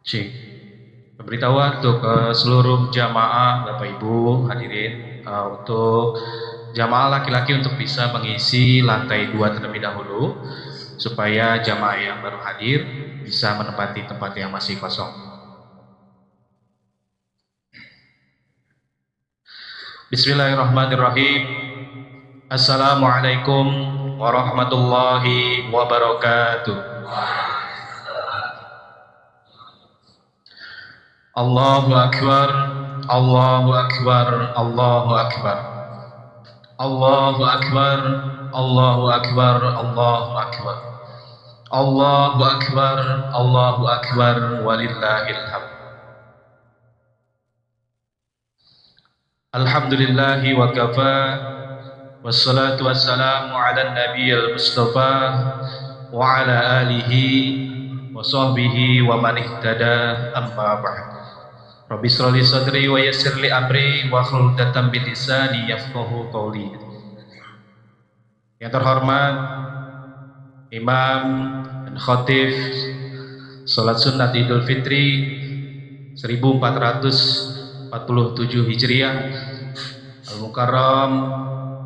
Syekh, pemberitahuan untuk seluruh jamaah Bapak Ibu hadirin, untuk jamaah laki-laki untuk bisa mengisi lantai 2 terlebih dahulu supaya jamaah yang baru hadir bisa menempati tempat yang masih kosong. Bismillahirrahmanirrahim. Assalamualaikum warahmatullahi wabarakatuh. Allahu Akbar, Allahu Akbar, Allahu Akbar, Allahu Akbar, Allahu Akbar, Allahu Akbar, Allahu Akbar, Allahu Akbar, walillahil hamd. Alhamdulillahi wa kafa, wassalatu wassalamu ala nabiyil mustafa wa ala alihi wa sahbihi wa man ihtada, amma ba'd. Rabbi shrah li sadri wa yassir li amri wa hlul 'uqdatam min lisani yafqahu qawli. Yang terhormat Imam dan Khatib Salat Sunnat Idul Fitri 1447 Hijriah Al-Mukarram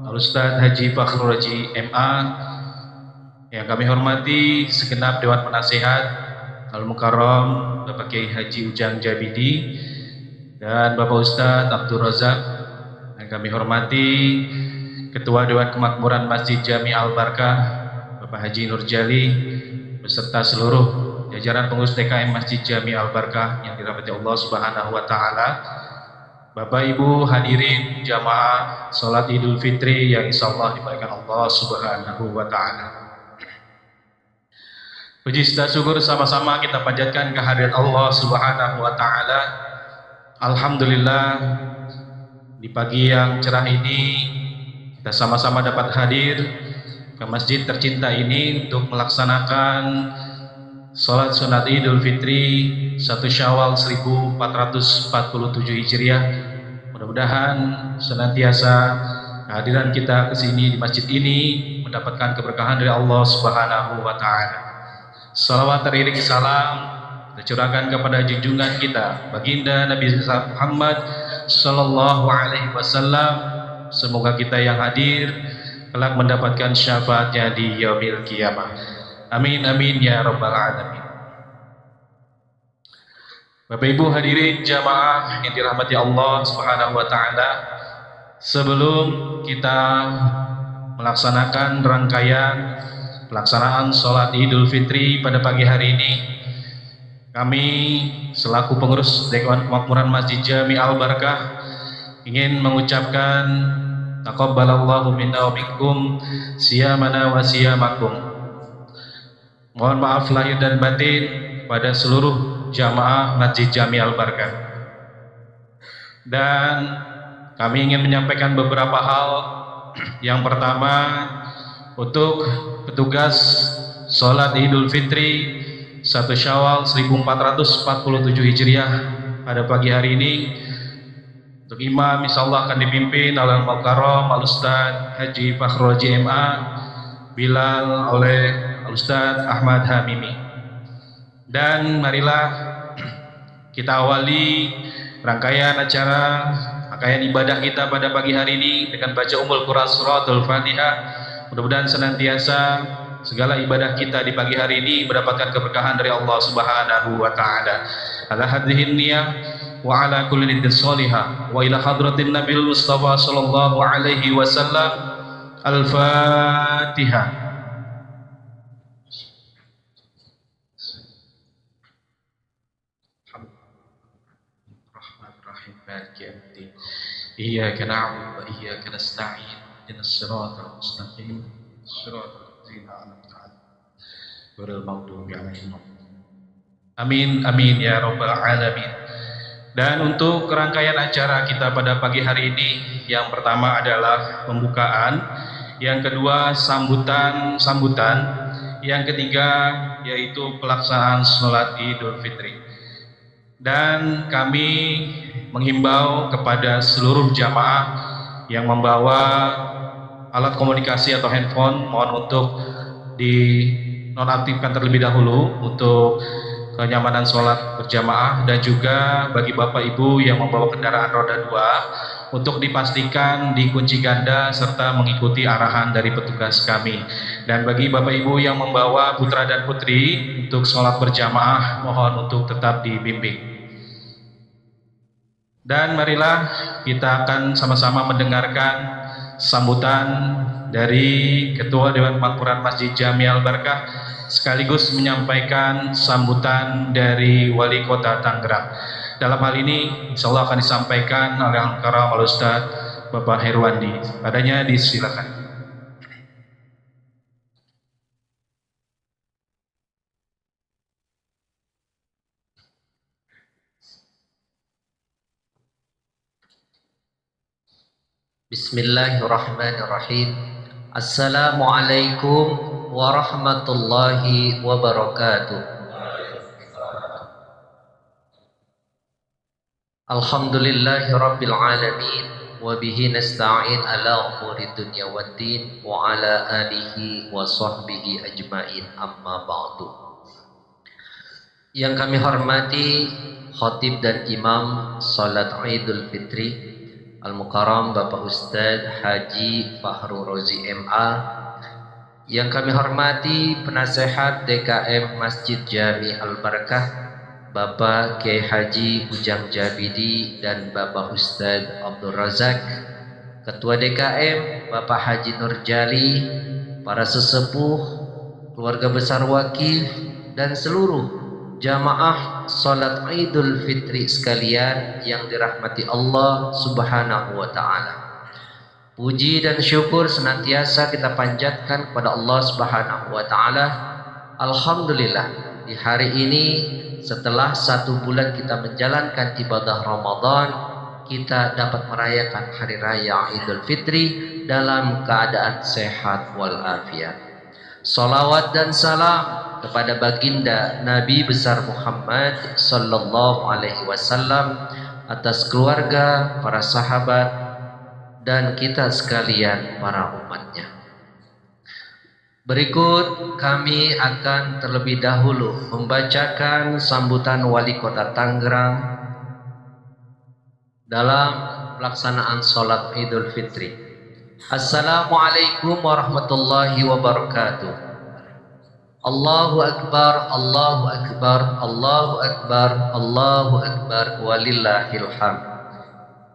Al-Ustadz Haji Fakhrul Raji MA, yang kami hormati segenap Dewan Penasehat Al-Mukarram Bapak Kiai Haji Ujang Jabidi dan Bapak Ustadz Abdul Razak, yang kami hormati Ketua Dewan Kemakmuran Masjid Jami Al-Barkah Bapak Haji Nurjali beserta seluruh jajaran pengurus DKM Masjid Jami Al-Barkah yang dirahmati Allah Subhanahu wa taala. Bapak Ibu hadirin jamaah salat Idul Fitri yang insyaallah dimuliakan Allah Subhanahu wa taala. Puji dan syukur sama-sama kita panjatkan kehadirat Allah Subhanahu wa taala. Alhamdulillah, di pagi yang cerah ini kita sama-sama dapat hadir ke masjid tercinta ini untuk melaksanakan sholat sunat Idul Fitri 1 Syawal 1447 Hijriah. Mudah-mudahan senantiasa kehadiran kita ke sini di masjid ini mendapatkan keberkahan dari Allah Subhanahu wa taala. Salawat teriring salam tercurahkan kepada junjungan kita baginda Nabi Muhammad sallallahu alaihi wasallam. Semoga kita yang hadir kelak mendapatkan syafaatnya di yaumil qiyamah. Amin amin ya rabbal alamin. Bapak Ibu hadirin jamaah yang dirahmati Allah Subhanahu wa taala, sebelum kita melaksanakan rangkaian pelaksanaan sholat Idul Fitri pada pagi hari ini, kami selaku pengurus Dewan Kemakmuran Masjid Jami Al-Barkah ingin mengucapkan taqabbalallahu minna wa minkum siyamana wa siyamakum. Mohon maaf lahir dan batin pada seluruh jamaah Masjid Jami Al-Barkah. Dan kami ingin menyampaikan beberapa hal. Yang pertama, untuk petugas sholat Idul Fitri 1 Syawal 1447 Hijriah pada pagi hari ini, untuk imam insyaallah akan dipimpin oleh Al-Mukarram Al-Ustadz Haji Fakhrul Raji MA, Bilal oleh Al-Ustadz Ahmad Hamimi. Dan marilah kita awali rangkaian acara, rangkaian ibadah kita pada pagi hari ini dengan baca Ummul Quran Suratul Fatihah. Mudah-mudahan senantiasa segala ibadah kita di pagi hari ini mendapatkan keberkahan dari Allah Subhanahu wa taala. Ala hadhihi niyah wa ala kulli niyatin shalihah wa ila hadratin Nabil Mustafa sallallahu alaihi wasallam. Al-Fatihah. Rahmanir-Rahim, Maliki yaumiddin. Iyyaka na'budu wa iyyaka nasta'in. Ihdinas siratal mustaqim. Siratal Amin amin ya rabbal alamin. Dan untuk rangkaian acara kita pada pagi hari ini, yang pertama adalah pembukaan, yang kedua sambutan, yang ketiga yaitu pelaksanaan sholat Idul Fitri. Dan kami menghimbau kepada seluruh jamaah yang membawa alat komunikasi atau handphone, mohon untuk dinonaktifkan terlebih dahulu untuk kenyamanan sholat berjamaah, dan juga bagi Bapak Ibu yang membawa kendaraan roda 2 untuk dipastikan dikunci ganda serta mengikuti arahan dari petugas kami. Dan bagi Bapak Ibu yang membawa putra dan putri untuk sholat berjamaah, mohon untuk tetap dibimbing. Dan marilah kita akan sama-sama mendengarkan sambutan dari Ketua Dewan Makmuran Masjid Jami Al Barkah sekaligus menyampaikan sambutan dari Wali Kota Tangerang. Dalam hal ini insya Allah akan disampaikan oleh Al-Karam Al-Ustaz Bapak Herwandi. Padanya disilakan. Bismillahirrahmanirrahim. Assalamualaikum warahmatullahi wabarakatuh. Alhamdulillahi rabbil alamin, wa bihi nasta'in ala umuri dunya waddin, wa ala alihi wa sahbihi ajmain, amma ba'du. Yang kami hormati khatib dan imam salat Idul Fitri Al-Mukarram Bapak Ustadz Haji Fahru Rozi MA, yang kami hormati penasehat DKM Masjid Jami Al Barkah Bapak Kiai Haji Ujang Jabidi dan Bapak Ustadz Abdul Razak, Ketua DKM Bapak Haji Nurjali, para sesepuh, keluarga besar wakil, dan seluruh jamaah salat Idul Fitri sekalian yang dirahmati Allah Subhanahu wa taala. Puji dan syukur senantiasa kita panjatkan kepada Allah Subhanahu wa taala. Alhamdulillah, di hari ini setelah 1 bulan kita menjalankan ibadah Ramadan, kita dapat merayakan hari raya Idul Fitri dalam keadaan sehat walafiat. Salawat dan salam kepada baginda Nabi besar Muhammad sallallahu alaihi wasallam atas keluarga, para sahabat, dan kita sekalian para umatnya. Berikut kami akan terlebih dahulu membacakan sambutan Wali Kota Tangerang dalam pelaksanaan sholat Idul Fitri. Assalamualaikum warahmatullahi wabarakatuh. Allahu Akbar, Allahu Akbar, Allahu Akbar, Allahu Akbar, walillahil hamd.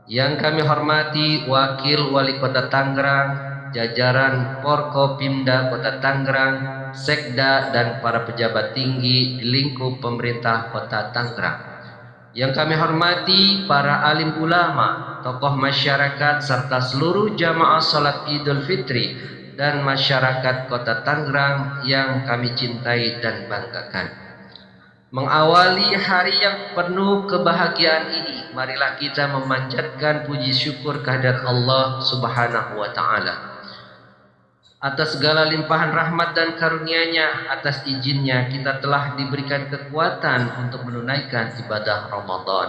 Yang kami hormati Wakil Wali Kota Tangerang, jajaran Forkopimda Kota Tangerang, Sekda, dan para pejabat tinggi di lingkup pemerintah Kota Tangerang. Yang kami hormati para alim ulama, tokoh masyarakat, serta seluruh jamaah salat Idul Fitri dan masyarakat Kota Tangerang yang kami cintai dan banggakan. Mengawali hari yang penuh kebahagiaan ini, marilah kita memanjatkan puji syukur kehadirat Allah Subhanahu wa taala. Atas segala limpahan rahmat dan karunia-Nya, atas izinnya kita telah diberikan kekuatan untuk menunaikan ibadah Ramadan.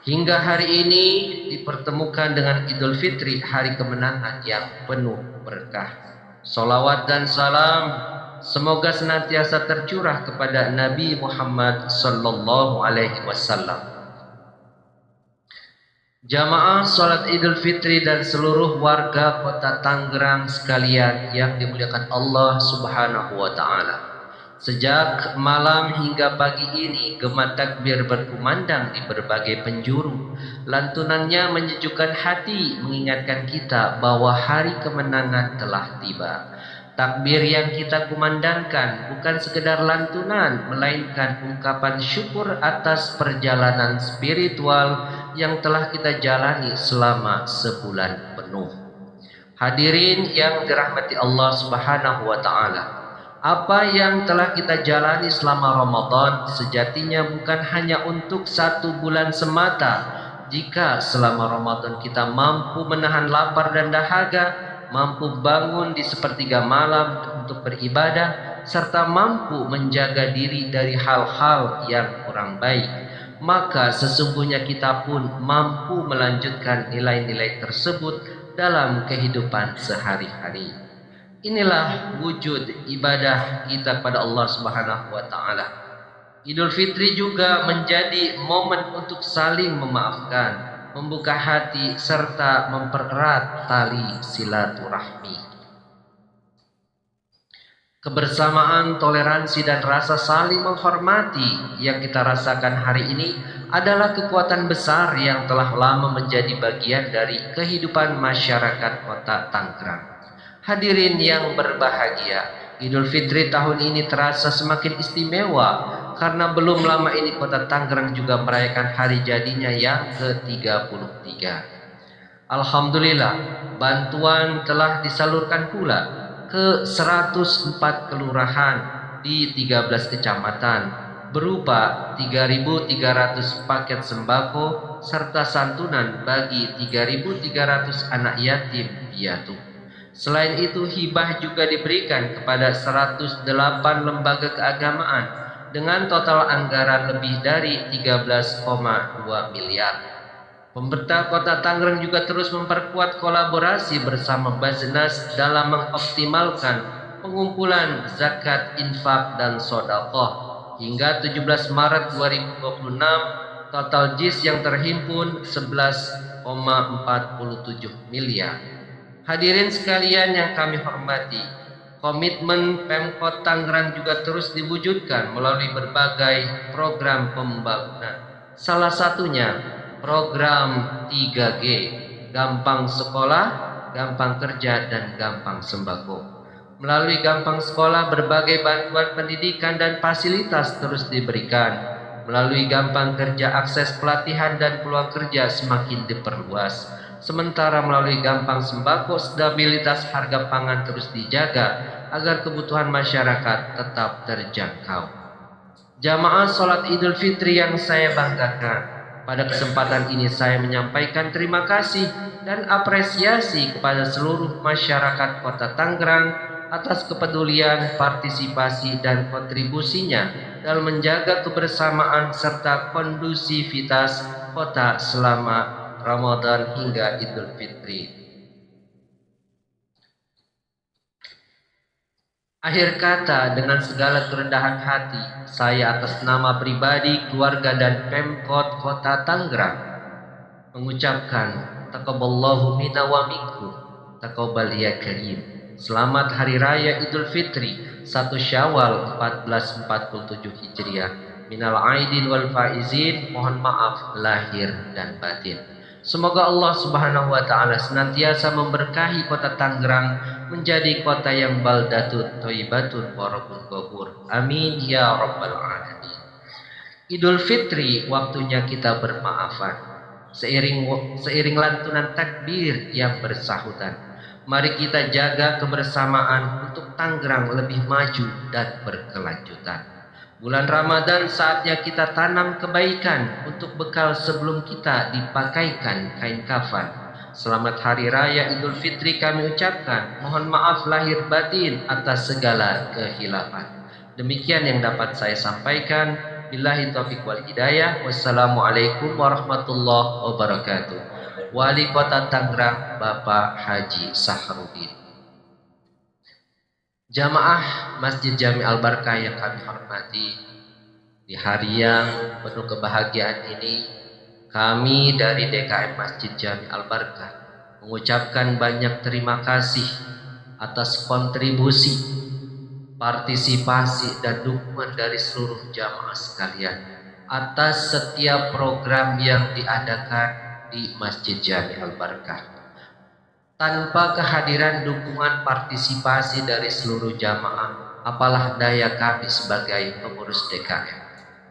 Hingga hari ini dipertemukan dengan Idul Fitri, hari kemenangan yang penuh berkah. Salawat dan salam semoga senantiasa tercurah kepada Nabi Muhammad sallallahu alaihi wasallam. Jamaah salat Idul Fitri dan seluruh warga Kota Tangerang sekalian yang dimuliakan Allah Subhanahu wa taala. Sejak malam hingga pagi ini gema takbir berkumandang di berbagai penjuru. Lantunannya menyejukkan hati, mengingatkan kita bahwa hari kemenangan telah tiba. Takbir yang kita kumandangkan bukan sekedar lantunan, melainkan ungkapan syukur atas perjalanan spiritual yang telah kita jalani selama sebulan penuh. Hadirin yang dirahmati Allah Subhanahu wa taala, apa yang telah kita jalani selama Ramadan sejatinya bukan hanya untuk 1 bulan semata. Jika selama Ramadan kita mampu menahan lapar dan dahaga, mampu bangun di sepertiga malam untuk beribadah, serta mampu menjaga diri dari hal-hal yang kurang baik, maka sesungguhnya kita pun mampu melanjutkan nilai-nilai tersebut dalam kehidupan sehari-hari. Inilah wujud ibadah kita pada Allah Subhanahu wa taala. Idul Fitri juga menjadi momen untuk saling memaafkan, membuka hati, serta mempererat tali silaturahmi. Kebersamaan, toleransi, dan rasa saling menghormati yang kita rasakan hari ini adalah kekuatan besar yang telah lama menjadi bagian dari kehidupan masyarakat Kota Tangerang. Hadirin yang berbahagia, Idul Fitri tahun ini terasa semakin istimewa karena belum lama ini Kota Tangerang juga merayakan hari jadinya yang ke-33. Alhamdulillah, bantuan telah disalurkan pula ke 104 kelurahan di 13 kecamatan berupa 3.300 paket sembako serta santunan bagi 3.300 anak yatim piatu. Selain itu, hibah juga diberikan kepada 108 lembaga keagamaan dengan total anggaran lebih dari 13,2 miliar. Pemerintah Kota Tangerang juga terus memperkuat kolaborasi bersama Basnas dalam mengoptimalkan pengumpulan zakat, infak, dan sedekah. Hingga 17 Maret 2026, total JIS yang terhimpun 11,47 miliar. Hadirin sekalian yang kami hormati, komitmen Pemkot Tangerang juga terus diwujudkan melalui berbagai program pembangunan. Salah satunya program 3G, gampang sekolah, gampang kerja, dan gampang sembako. Melalui gampang sekolah, berbagai bantuan pendidikan dan fasilitas terus diberikan. Melalui gampang kerja, akses pelatihan dan peluang kerja semakin diperluas. Sementara melalui gampang sembako, stabilitas harga pangan terus dijaga agar kebutuhan masyarakat tetap terjangkau. Jamaah sholat Idul Fitri yang saya banggakan, pada kesempatan ini saya menyampaikan terima kasih dan apresiasi kepada seluruh masyarakat Kota Tangerang atas kepedulian, partisipasi, dan kontribusinya dalam menjaga kebersamaan serta kondusivitas kota selama Ramadan hingga Idul Fitri. Akhir kata, dengan segala kerendahan hati, saya atas nama pribadi, keluarga, dan Pemkot Kota Tangerang mengucapkan taqabbalallahu minna wa minkum, taqabbal ya karim. Selamat Hari Raya Idul Fitri 1 Syawal 1447 Hijriah. Minal aidin wal faizin, mohon maaf lahir dan batin. Semoga Allah Subhanahu wa taala senantiasa memberkahi Kota Tangerang menjadi kota yang baldatun thayyibatun wa rabbul ghafur. Amin ya rabbal alamin. Idul Fitri waktunya kita bermaafan. Seiring lantunan takbir yang bersahutan, mari kita jaga kebersamaan untuk Tangerang lebih maju dan berkelanjutan. Bulan Ramadan saatnya kita tanam kebaikan untuk bekal sebelum kita dipakaikan kain kafan. Selamat Hari Raya Idul Fitri kami ucapkan. Mohon maaf lahir batin atas segala kehilafan. Demikian yang dapat saya sampaikan. Billahi taufiq wal hidayah. Wassalamualaikum warahmatullahi wabarakatuh. Wali Kota Tangerang Bapak Haji Sahrudin. Jamaah Masjid Jami Al-Barkah yang kami hormati, di hari yang penuh kebahagiaan ini, kami dari DKM Masjid Jami Al-Barkah mengucapkan banyak terima kasih atas kontribusi, partisipasi, dan dukungan dari seluruh jamaah sekalian atas setiap program yang diadakan di Masjid Jami Al-Barkah. Tanpa kehadiran dukungan partisipasi dari seluruh jamaah, apalah daya kami sebagai pengurus DKM.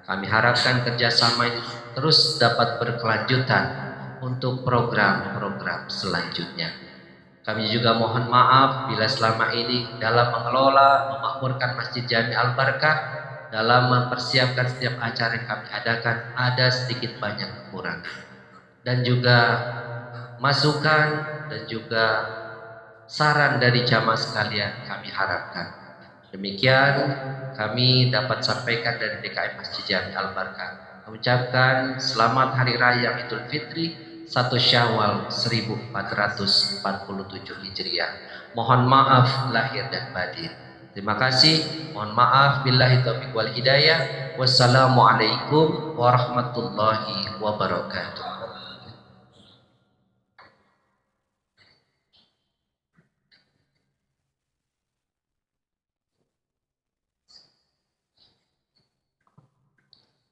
Kami harapkan kerjasama ini terus dapat berkelanjutan untuk program-program selanjutnya. Kami juga mohon maaf bila selama ini dalam mengelola, memakmurkan Masjid Jami Al-Barkah, dalam mempersiapkan setiap acara yang kami adakan, ada sedikit banyak kekurangan. Dan juga masukan dan juga saran dari jamaah sekalian kami harapkan. Demikian kami dapat sampaikan dari DKM Masjid Jami Al-Barkah. Mengucapkan selamat Hari Raya Idul Fitri 1 Syawal 1447 Hijriah. Mohon maaf lahir dan batin. Terima kasih. Mohon maaf. Billahi taufiq wal hidayah. Wassalamualaikum warahmatullahi wabarakatuh.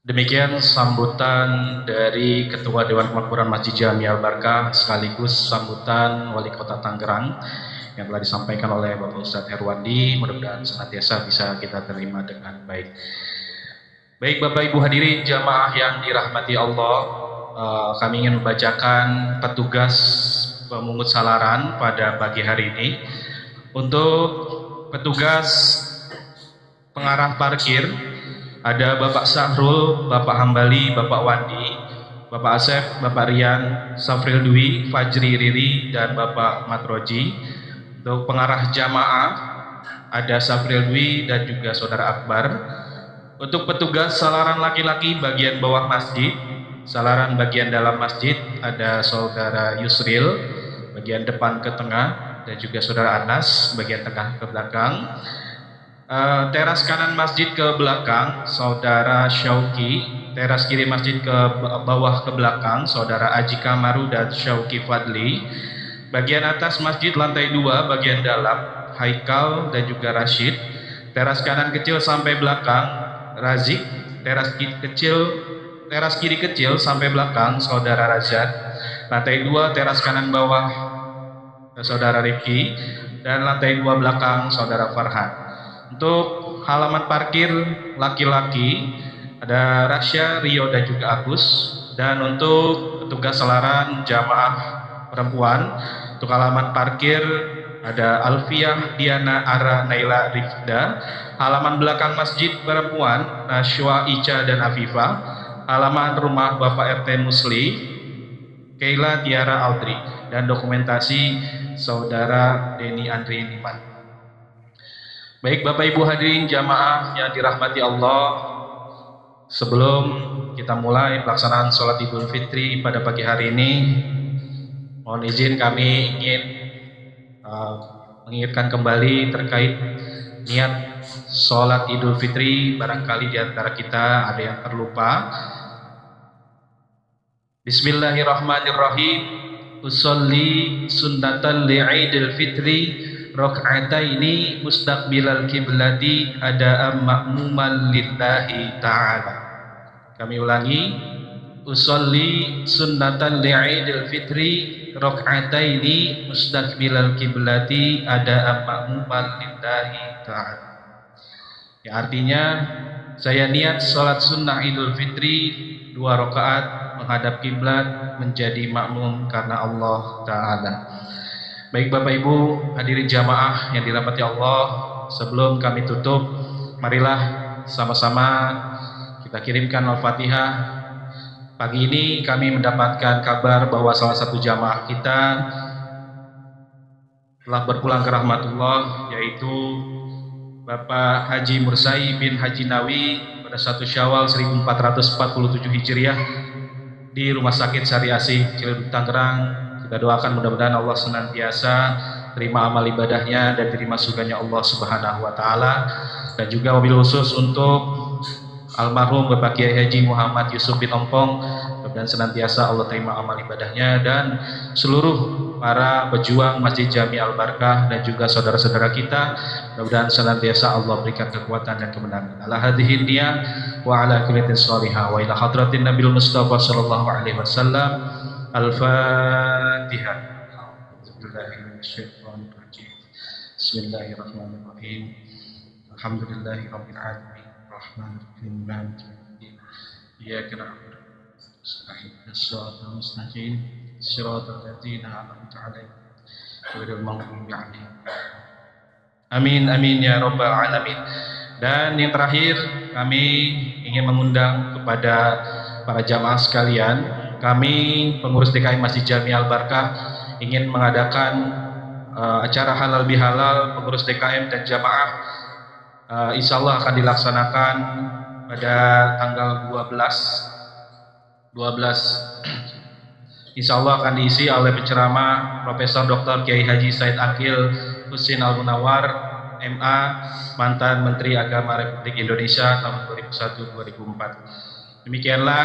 Demikian sambutan dari Ketua Dewan Kemakmuran Masjid Jami Al-Barkah sekaligus sambutan Wali Kota Tangerang yang telah disampaikan oleh Bapak Ustadz Herwandi. Mudah-mudahan senantiasa bisa kita terima dengan baik. Baik Bapak Ibu hadirin jamaah yang dirahmati Allah, kami ingin membacakan petugas pemungut salaran pada pagi hari ini. Untuk petugas pengarah parkir ada Bapak Sahrul, Bapak Hambali, Bapak Wandi, Bapak Asep, Bapak Rian, Safril Dwi, Fajri Riri, dan Bapak Matroji. Untuk pengarah jamaah ada Safril Dwi dan juga Saudara Akbar. Untuk petugas salaran laki-laki bagian bawah masjid, salaran bagian dalam masjid ada Saudara Yusril bagian depan ke tengah dan juga Saudara Anas bagian tengah ke belakang. Teras kanan masjid ke belakang Saudara Syauki, teras kiri masjid ke bawah ke belakang Saudara Aji Kamaru dan Syauki Fadli. Bagian atas masjid lantai 2 bagian dalam Haikal dan juga Rashid. Teras kanan kecil sampai belakang Razik, teras kiri kecil sampai belakang Saudara Razak. Lantai 2 teras kanan bawah Saudara Rifki dan lantai 2 belakang Saudara Farhan. Untuk halaman parkir laki-laki ada Rasya, Rio dan juga Agus. Dan untuk petugas salaran jamaah perempuan untuk halaman parkir ada Alfiah, Diana, Ara, Naila, Rifda. Halaman belakang masjid perempuan Nashwa, Ica dan Afifah. Halaman rumah Bapak RT Musli Keila, Tiara, Audrey. Dan dokumentasi Saudara Denny Andri Liman. Baik Bapak Ibu hadirin jamaah yang dirahmati Allah, sebelum kita mulai pelaksanaan sholat Idul Fitri pada pagi hari ini, mohon izin kami ingin mengingatkan kembali terkait niat sholat Idul Fitri. Barangkali di antara kita ada yang terlupa. Bismillahirrahmanirrahim. Usolli sunnatan li'idil fitri rakaataini mustaqbilal kiblati ada'am ma'muman lillahi ta'ala. Kami ulangi. Usolli sunnatan li'idil fitri rakaataini mustaqbilal kiblati ada'am ma'muman lillahi ta'ala. Ya, artinya saya niat sholat sunnah Idul Fitri 2 rakaat menghadap kiblat menjadi makmum karena Allah Ta'ala. Baik Bapak Ibu hadirin jamaah yang dirahmati Allah, sebelum kami tutup, marilah sama-sama kita kirimkan Al-Fatihah. Pagi ini kami mendapatkan kabar bahwa salah satu jamaah kita telah berpulang ke rahmatullah, yaitu Bapak Haji Mursai bin Haji Nawi pada 1 Syawal 1447 Hijriah di Rumah Sakit Sari Asih Ciledug Tangerang. Kita doakan mudah-mudahan Allah senantiasa terima amal ibadahnya dan terima surganya Allah Subhanahu wa taala. Dan juga wabil khusus untuk almarhum Bapak Kiai Haji Muhammad Yusuf bin Ompong, dan senantiasa Allah terima amal ibadahnya, dan seluruh para pejuang Masjid Jami Al-Barkah dan juga saudara-saudara kita, mudah-mudahan senantiasa Allah berikan kekuatan dan kemenangan. Ala hadhihi niyah wa ala kullatin shalihah wa ila hadratin Nabil Mustafa sallallahu alaihi wasallam. Al-Fatihah. Bismillahirrahmanirrahim. Alhamdulillahirabbil alamin. Rahmanirrahim. Maliki yaumiddin. Iyyaka na'budu wa iyyaka nasta'in. Mustaqim. Shiratal ladzina an'amta 'alaihim ghairil maghdubi 'alaihim. Amin amin ya rabbal alamin. Dan yang terakhir, kami ingin mengundang kepada para jamaah sekalian. Kami pengurus DKM Masjid Jami Al-Barkah ingin mengadakan acara halal bihalal pengurus DKM dan jamaah. Insya Allah akan dilaksanakan pada tanggal 12 Insya Allah akan diisi oleh penceramah Profesor Dr. Kiai Haji Said Akil Husin Al-Munawar MA, mantan Menteri Agama Republik Indonesia tahun 2001-2004. Demikianlah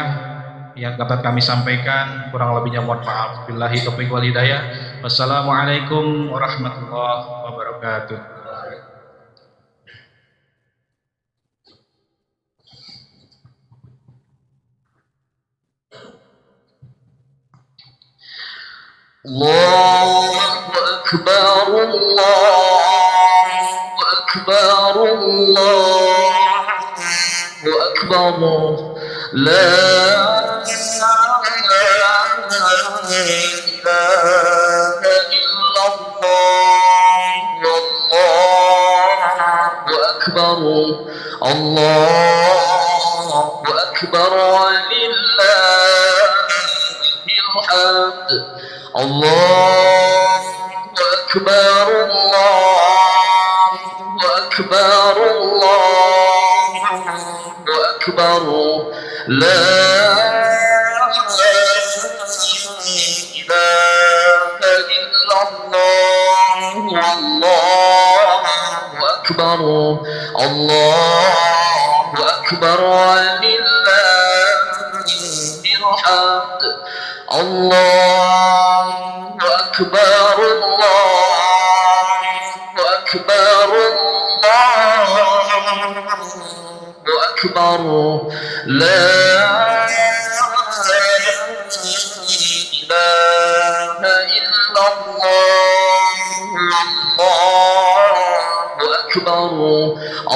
yang dapat kami sampaikan, kurang lebihnya mohon maaf. Billahi taufiq wal hidayah. Wassalamualaikum warahmatullahi wabarakatuh. Allahu Akbar, Allahu Akbar, Allahu Akbar. La ilaha illallah, Allahu Akbar, Allahu Akbar, walillahil hamd. Allahu Akbar, Allahu Akbar, Allahu Akbar. La ilaha illallah, Allahu Akbar, Allahu Akbar, walillahil hamd. Allahu Akbar, Allahu Akbar, Allahu Akbar. La ilaha illallah, Allahu Akbar,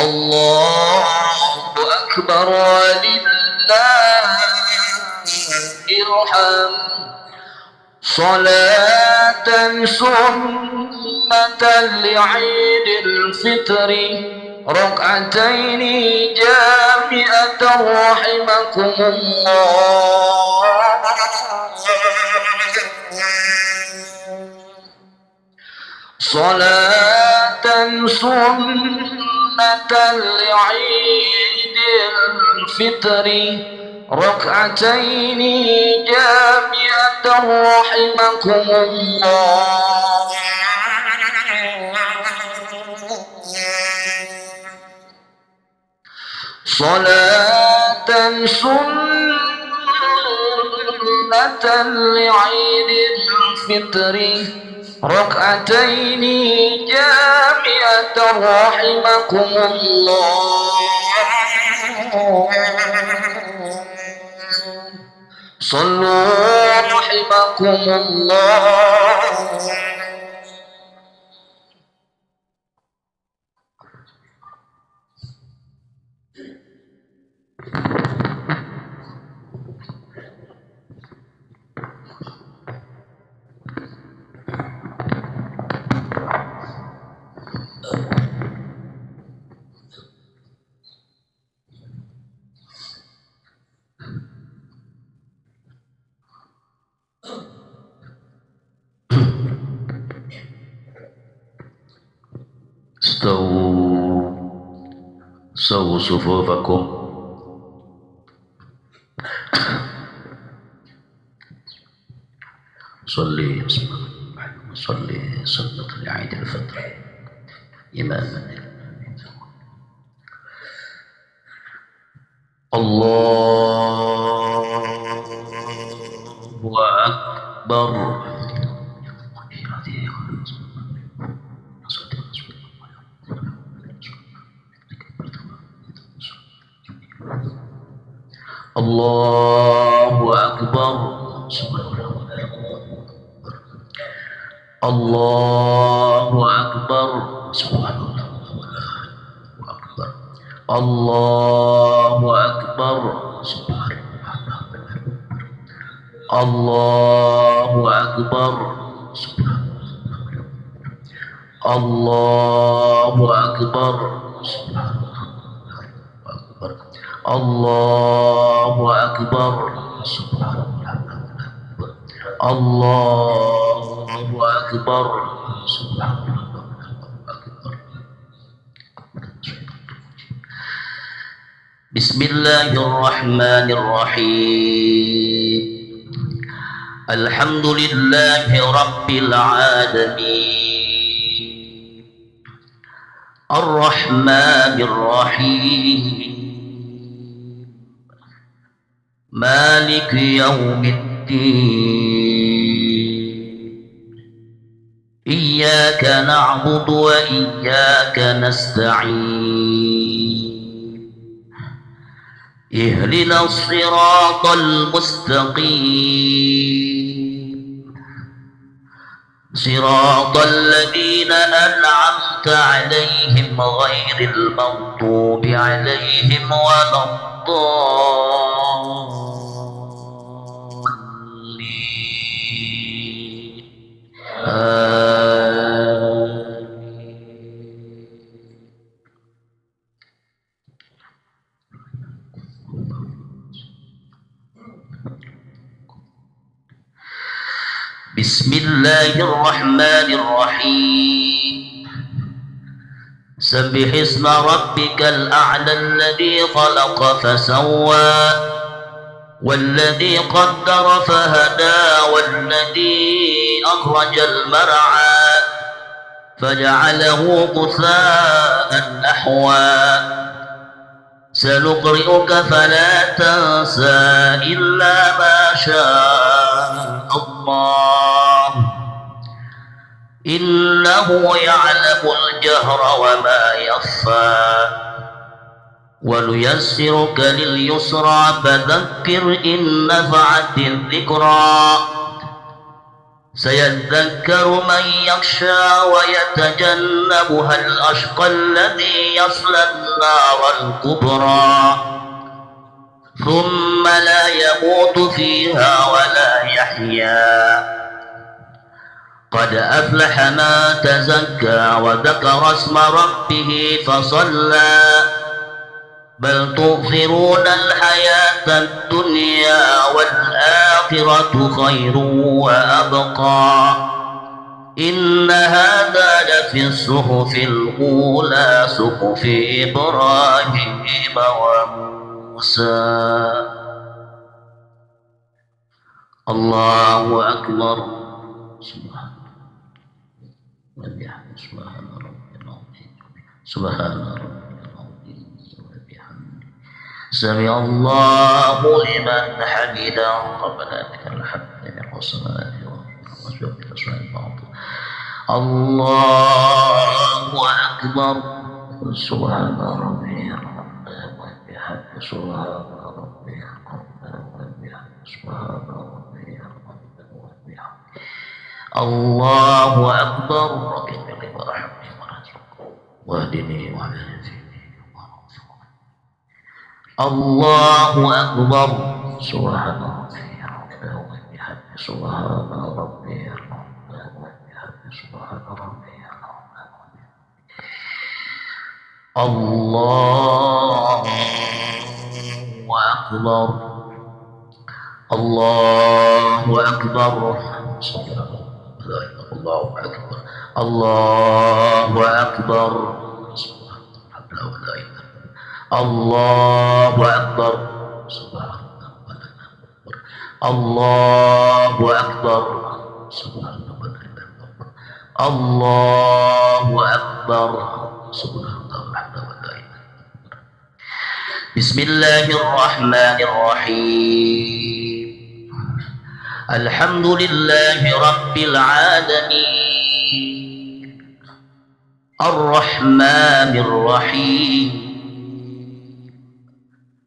Allahu Akbar, walillahil hamd. صلاة سنة لعيد الفطر ركعتين جامعة رحمكم الله. صلاة سنة لعيد الفطر ركعتين جامعة رحمكم الله. صلاة سنة لعيد الفطر ركعتين جامعة رحمكم الله. صلوا رحمكم الله. سووا صفوفكم. صلي سنة لعيد الفطر إماما. الله أكبر. الله أكبر. الله أكبر. سبحان الله. الله أكبر. سبحان الله. الله أكبر. سبحان الله. أكبر. سبحان الله أكبر. سبحان الله أكبر. سبحان الله أكبر. بسم الله الرحمن الرحيم. الحمد لله رب العالمين. الرحمن الرحيم مالك يوم الدين إياك نعبد وإياك نستعين اهدنا الصراط المستقيم صراط الذين أنعمت عليهم غير المغضوب عليهم ولا الضالين آمين. بسم الله الرحمن الرحيم سبح اسم ربك الأعلى الذي خلق فسوى والذي قدر فهدى والذي أخرج المرعى فجعله غثاء نحوا سنقرئك فلا تنسى إلا ما شاء الله إنه يعلم الجهر وما يخفى ونيسرك لليسرى فذكر إن نفعت الذكرى سيذكر من يخشى ويتجنبها الأشقى الذي يصلى النار الكبرى ثم لا يموت فيها ولا يحيا قد أفلح من تزكى وذكر اسم ربه فصلى بل تؤثرون الحياة الدنيا والآخرة خير وأبقى إن هذا لفي الصحف الأولى صحف إبراهيم وموسى الله أكبر سبحان ربي العظيم سبحان ربي العظيم وبحمده سمع الله لمن حمده ربنا لك الحمد من السماوات والأرض الله أكبر سبحان ربي وبحمده سبحان ربي وبحمده سبحان ربي وبحمده الله أكبر رب اغفر لي وارحمني واهدني وعافني الله أكبر سبحان ربي وبحمده سبحان ربي وبحمده سبحان ربي الله أكبر الله أكبر الله أكبر الله أكبر الله أكبر الله أكبر الله أكبر بسم الله الرحمن الرحيم الحمد لله رب العالمين الرحمن الرحيم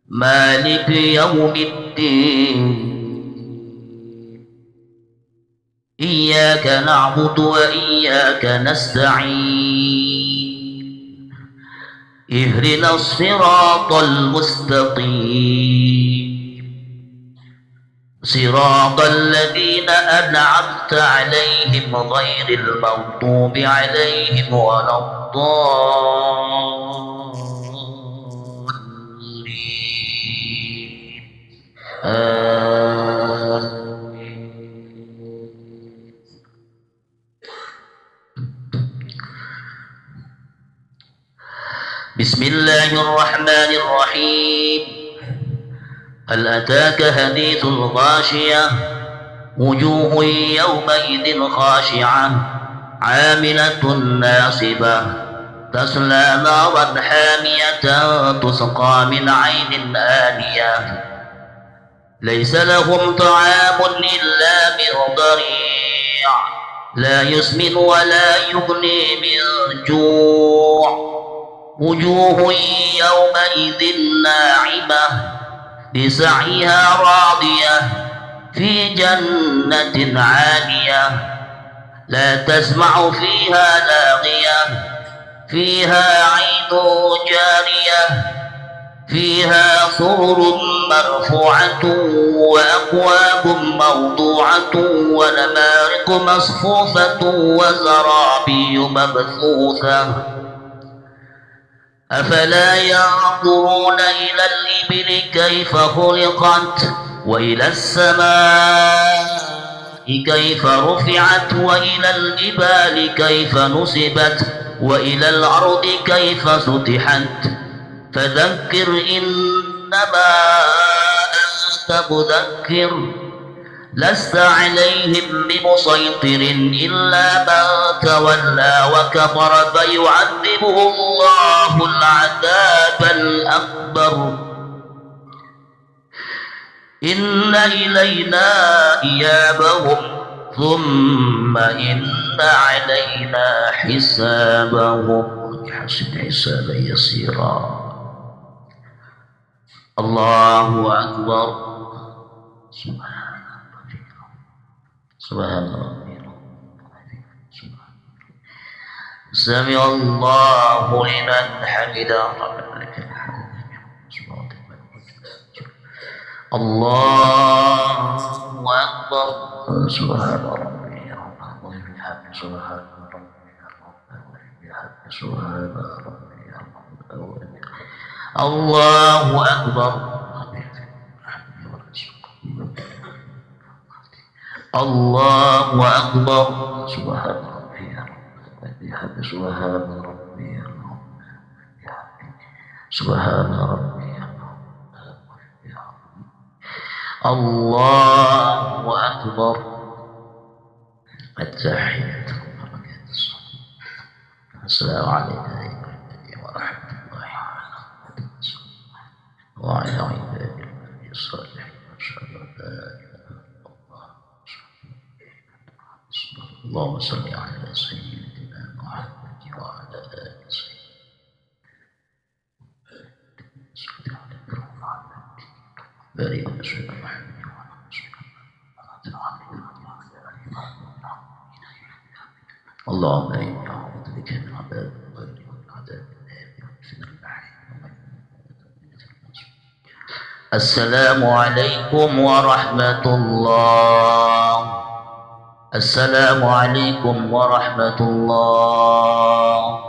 مالك يوم الدين إياك نعبد وإياك نستعين اهدنا الصراط المستقيم صراط الذين أنعمت عليهم غير المغضوب عليهم ولا الضالين بسم الله الرحمن الرحيم هل أتاك حديث الغاشية وجوه يومئذ خاشعة عاملة ناصبة تصلى نارا حامية تسقى من عين آنية ليس لهم طعام إلا من ضريع لا يسمن ولا يغني من جوع وجوه يومئذ ناعمة لسعيها راضية في جنة عالية لا تسمع فيها لاغية فيها عين جارية فيها سرر مرفوعة وأكواب موضوعة ونمارق مصفوفة وزرابي مبثوثة أفلا ينظرون إلى الإبل كيف خلقت وإلى السماء كيف رفعت وإلى الجبال كيف نصبت وإلى الأرض كيف سطحت فذكر إنما أنت مذكر لست عليهم بمسيطر إلا من تولى وكفر فيعذبه الله العذاب الأكبر إن إلينا إيابهم ثم إن علينا حسابهم حسب حسابا يسيرا الله أكبر سبحان ربي سمع الله لمن حمده الله أكبر سبحان ربي سبحان ربي الله أكبر الله أكبر سبحان ربي سبحان ربي سبحان ربي الله أكبر التحيات السلام عليكم ورحمة الله وعلى عباده الصالحين أشهد أن لا إله إلا الله اللهم صل على سيدنا محمد وعلى آل سيدنا بارك وسلم محمد اللهم إني أعوذ بك من عذاب القبر ومن عذاب النار ومن فتنة المحيا السلام عليكم ورحمة الله السلام عليكم ورحمة الله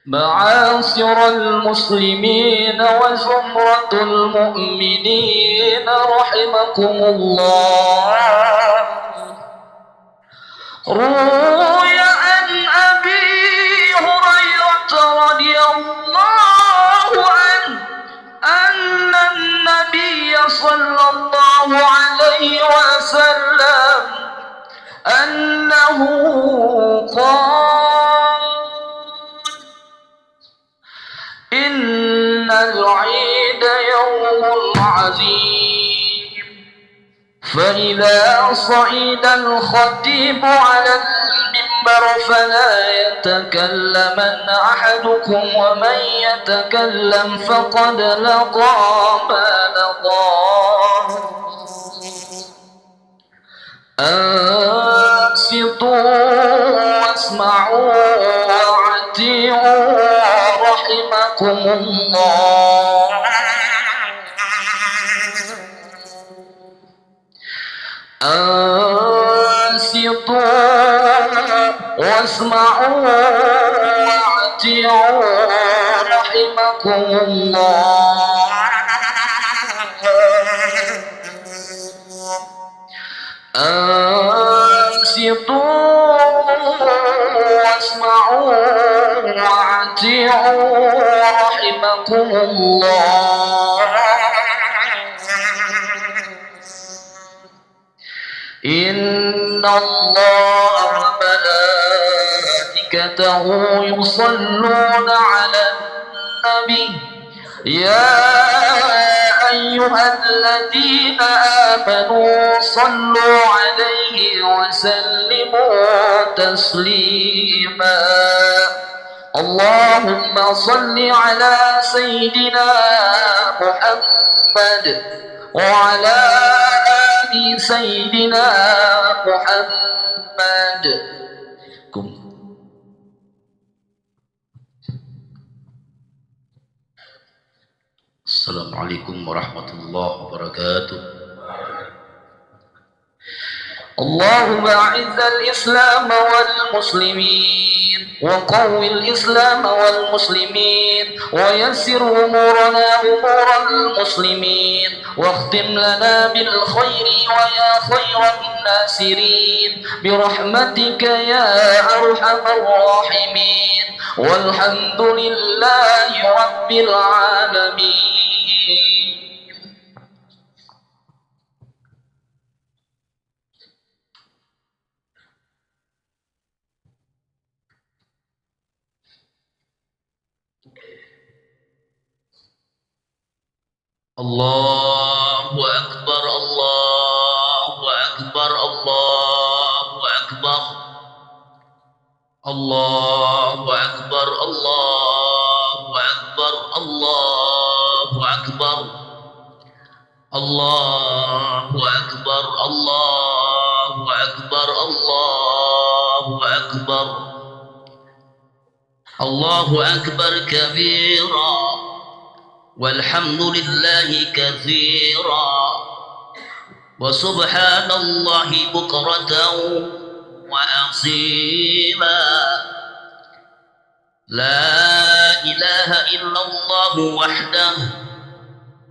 معاشر المسلمين وزمرة المؤمنين رحمكم الله روي عن أبي هريرة رضي الله عنه أن النبي صلى الله عليه وسلم أنه قال إن العيد يوم عظيم فإذا صعد الخطيب على المنبر فلا يتكلمن أحدكم ومن يتكلم فقد لقى ما لقى أنصتوا واسمعوا وأطيعوا رحمكم الله أنصتوا واسمعوا وأطيعوا رحمكم الله أنصتوا واسمعوا وأطيعوا الله إن الله وملائكته يصلون على النبي يا أيها الذين آمنوا صلوا عليه وسلموا تسليما اللهم صل على سيدنا محمد وعلى آل سيدنا محمد. Assalamualaikum warahmatullahi wabarakatuh. اللهم أعز الإسلام والمسلمين وقوي الإسلام والمسلمين ويسر أمورنا أمور المسلمين واختم لنا بالخير ويا خير الناصرين برحمتك يا أرحم الراحمين والحمد لله رب العالمين. Allahu Akbar, Allahu Akbar, Allahu Akbar, Allahu Akbar, Allahu Akbar, Allahu Akbar, Allahu Akbar, Allahu Akbar, Allahu Akbar, Allahu Akbar kabira. والحمد لله كثيرا وسبحان الله بكرة وأصيلا لا إله إلا الله وحده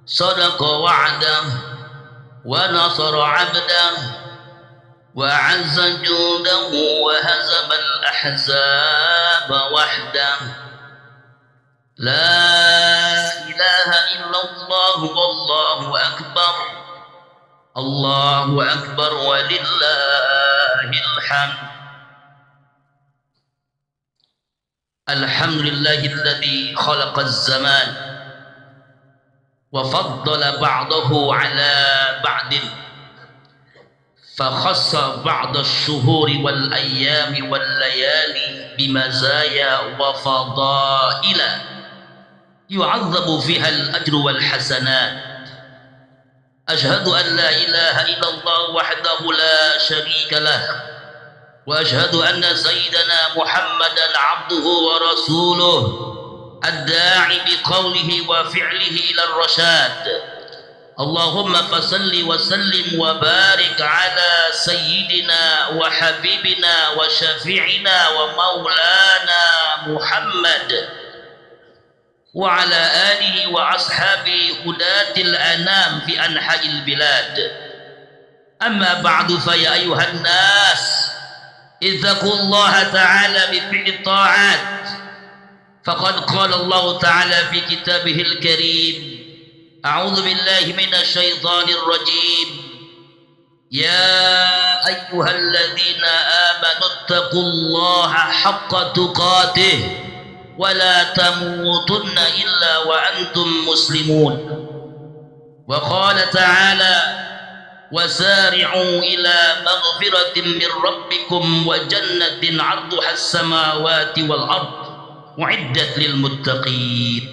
صدق وعده ونصر عبده وأعز جوده وهزم الأحزاب وحده لا إله إلا الله والله أكبر الله أكبر ولله الحمد. الحمد لله الذي خلق الزمان وفضل بعضه على بعض فخص بعض الشهور والأيام والليالي بمزايا وفضائل يعظم فيها الأجر والحسنات. أشهد أن لا إله إلا الله وحده لا شريك له وأشهد أن سيدنا محمدا عبده ورسوله الداعي بقوله وفعله إلى الرشاد. اللهم فصل وسلم وبارك على سيدنا وحبيبنا وشفيعنا ومولانا محمد وعلى آله وأصحابه هداة الأنام في أنحاء البلاد. أما بعد فيا أيها الناس اتقوا الله تعالى بفعل الطاعات فقد قال الله تعالى في كتابه الكريم أعوذ بالله من الشيطان الرجيم يا أيها الذين آمنوا اتقوا الله حق تقاته ولا تموتن إلا وأنتم مسلمون. وقال تعالى وسارعوا إلى مغفرة من ربكم وجنة عرضها السماوات والأرض أعدت للمتقين.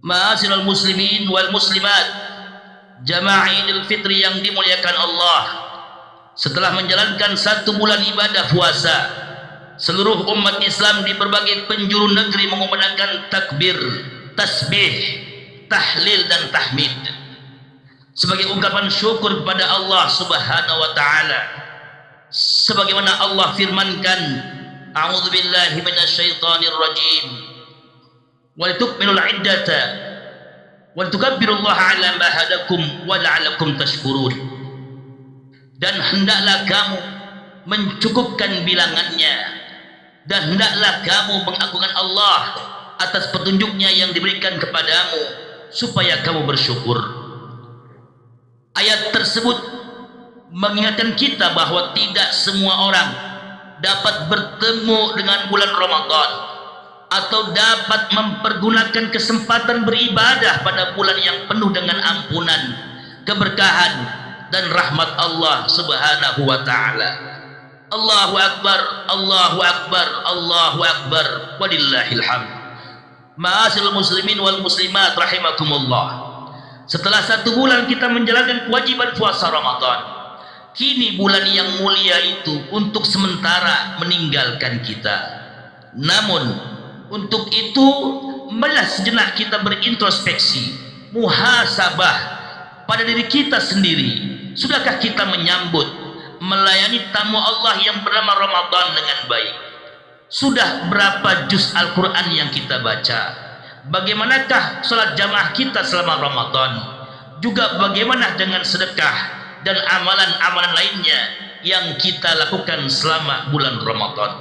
Ma'asyiral muslimin wal muslimat, jamaah Idul Fitri yang dimuliakan Allah, setelah menjalankan 1 bulan ibadah puasa, seluruh umat Islam di berbagai penjuru negeri mengumandangkan takbir, tasbih, tahlil dan tahmid sebagai ungkapan syukur kepada Allah Subhanahu wa taala. Sebagaimana Allah firmankan, a'udzubillahi minasyaitonir rajim. Wa tukminul iddata wa tukabbirullaha 'ala ma hadakum wa la'allakum tashkurun. Dan hendaklah kamu mencukupkan bilangannya dan hendaklah kamu mengagungkan Allah atas petunjuknya yang diberikan kepadamu supaya kamu bersyukur. Ayat tersebut mengingatkan kita bahwa tidak semua orang dapat bertemu dengan bulan Ramadan atau dapat mempergunakan kesempatan beribadah pada bulan yang penuh dengan ampunan, keberkahan dan rahmat Allah Subhanahu wa taala. Allahu akbar, Allahu akbar, Allahu akbar, walillahil hamd. Ma'asyiral muslimin wal muslimat rahimakumullah. Setelah 1 bulan kita menjalankan kewajiban puasa Ramadan, kini bulan yang mulia itu untuk sementara meninggalkan kita. Namun untuk itu marilah sejenak kita berintrospeksi, muhasabah pada diri kita sendiri. Sudahkah kita menyambut, melayani tamu Allah yang bernama Ramadan dengan baik? Sudah berapa juz Al-Quran yang kita baca? Bagaimanakah sholat jamaah kita selama Ramadan? Juga bagaimana dengan sedekah dan amalan-amalan lainnya yang kita lakukan selama bulan Ramadan?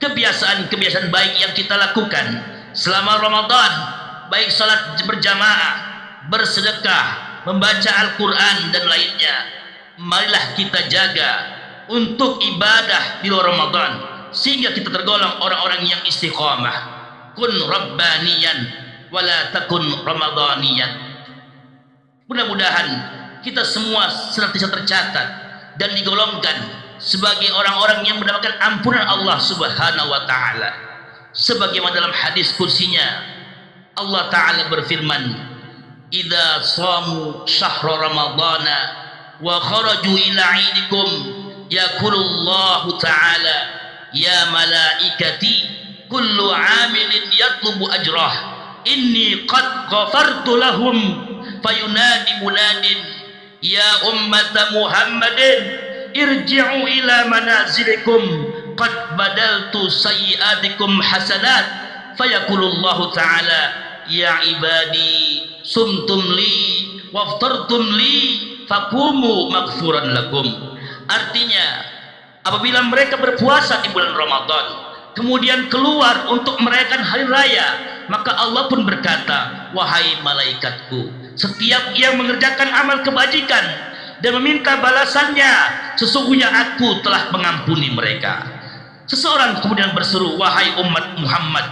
Kebiasaan-kebiasaan baik yang kita lakukan selama Ramadan, baik sholat berjamaah, bersedekah, membaca Al-Quran dan lainnya, marilah kita jaga untuk ibadah di luar Ramadan sehingga kita tergolong orang-orang yang istiqamah. Kun rabbaniyan wala takun ramadaniyan. Mudah-mudahan kita semua senantiasa tercatat dan digolongkan sebagai orang-orang yang mendapatkan ampunan Allah Subhanahu wa taala. Sebagaimana dalam hadis kursinya Allah taala berfirman, "Idza shamu syahra ramadana wa kharaju ila 'idikum yaqulullahu ta'ala ya malaikati kullu 'amilin yatlubu ajrah inni qad ghafartu lahum fayunadi munadin ya ummata Muhammadin irji'u ila manazilikum qad badaltu sayyi'atikum hasanat fayaqulullahu ta'ala ya ibadi sumtum li waftartum li faqumu maghfuran lakum." Artinya, apabila mereka berpuasa di bulan Ramadan kemudian keluar untuk merayakan hari raya, maka Allah pun berkata, "Wahai malaikatku, setiap yang mengerjakan amal kebajikan dan meminta balasannya, sesungguhnya aku telah mengampuni mereka." Seseorang kemudian berseru, "Wahai umat Muhammad,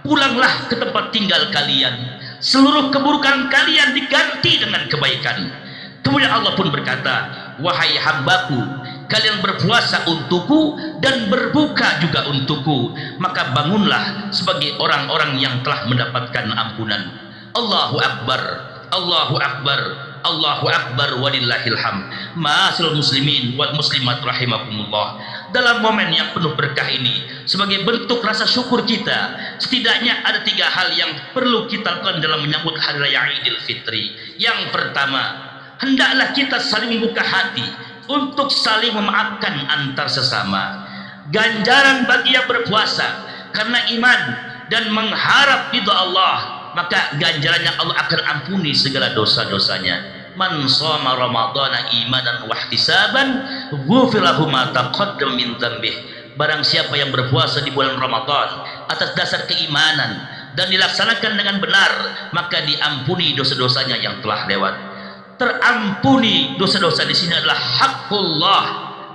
pulanglah ke tempat tinggal kalian, seluruh keburukan kalian diganti dengan kebaikan." Kemudian Allah pun berkata, "Wahai hambaku, kalian berpuasa untukku dan berbuka juga untukku, maka bangunlah sebagai orang-orang yang telah mendapatkan ampunan." Allahu akbar, Allahu akbar, Allahu akbar, walillahil hamd. Ma'asyiral muslimin wal muslimat rahimakumullah. Dalam momen yang penuh berkah ini, sebagai bentuk rasa syukur kita, setidaknya ada 3 hal yang perlu kita lakukan dalam menyambut hari raya Idul Fitri. Yang pertama, hendaklah kita saling membuka hati untuk saling memaafkan antar sesama. Ganjaran bagi yang berpuasa karena iman dan mengharap ridha Allah, maka ganjarannya Allah akan ampuni segala dosa-dosanya. Man shoma ramadhana imanan wa ihtisaban ghufira lahu ma taqaddama min dzambih. Barang siapa yang berpuasa di bulan Ramadan atas dasar keimanan dan dilaksanakan dengan benar, maka diampuni dosa-dosanya yang telah lewat. Terampuni dosa-dosa di sini adalah hakullah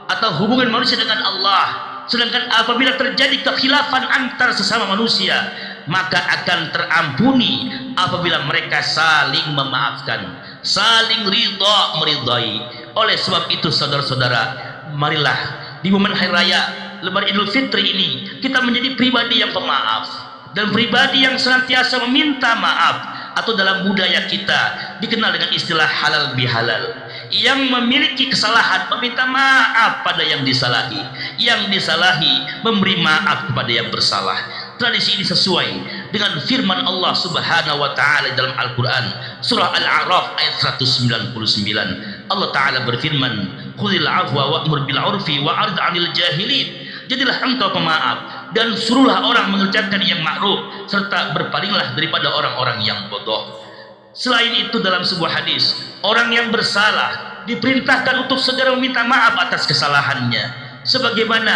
atau hubungan manusia dengan Allah. Sedangkan apabila terjadi kekhilafan antar sesama manusia, maka akan terampuni apabila mereka saling memaafkan, saling ridha meridai. Oleh sebab itu saudara-saudara, marilah di momen hari raya Lebaran Idul Fitri ini kita menjadi pribadi yang pemaaf dan pribadi yang senantiasa meminta maaf, atau dalam budaya kita dikenal dengan istilah halal bihalal. Yang memiliki kesalahan meminta maaf pada yang disalahi, yang disalahi memberi maaf kepada yang bersalah. Tradisi ini sesuai dengan firman Allah Subhanahu wa taala dalam Al-Qur'an surah Al-A'raf ayat 199. Allah taala berfirman, "Khudhil 'afwa wa'mur bil 'urfi wa'rid 'anil jahilin." Jadilah engkau pemaaf dan suruhlah orang mengerjakan yang ma'ruf serta berpalinglah daripada orang-orang yang bodoh. Selain itu dalam sebuah hadis, orang yang bersalah diperintahkan untuk segera meminta maaf atas kesalahannya, sebagaimana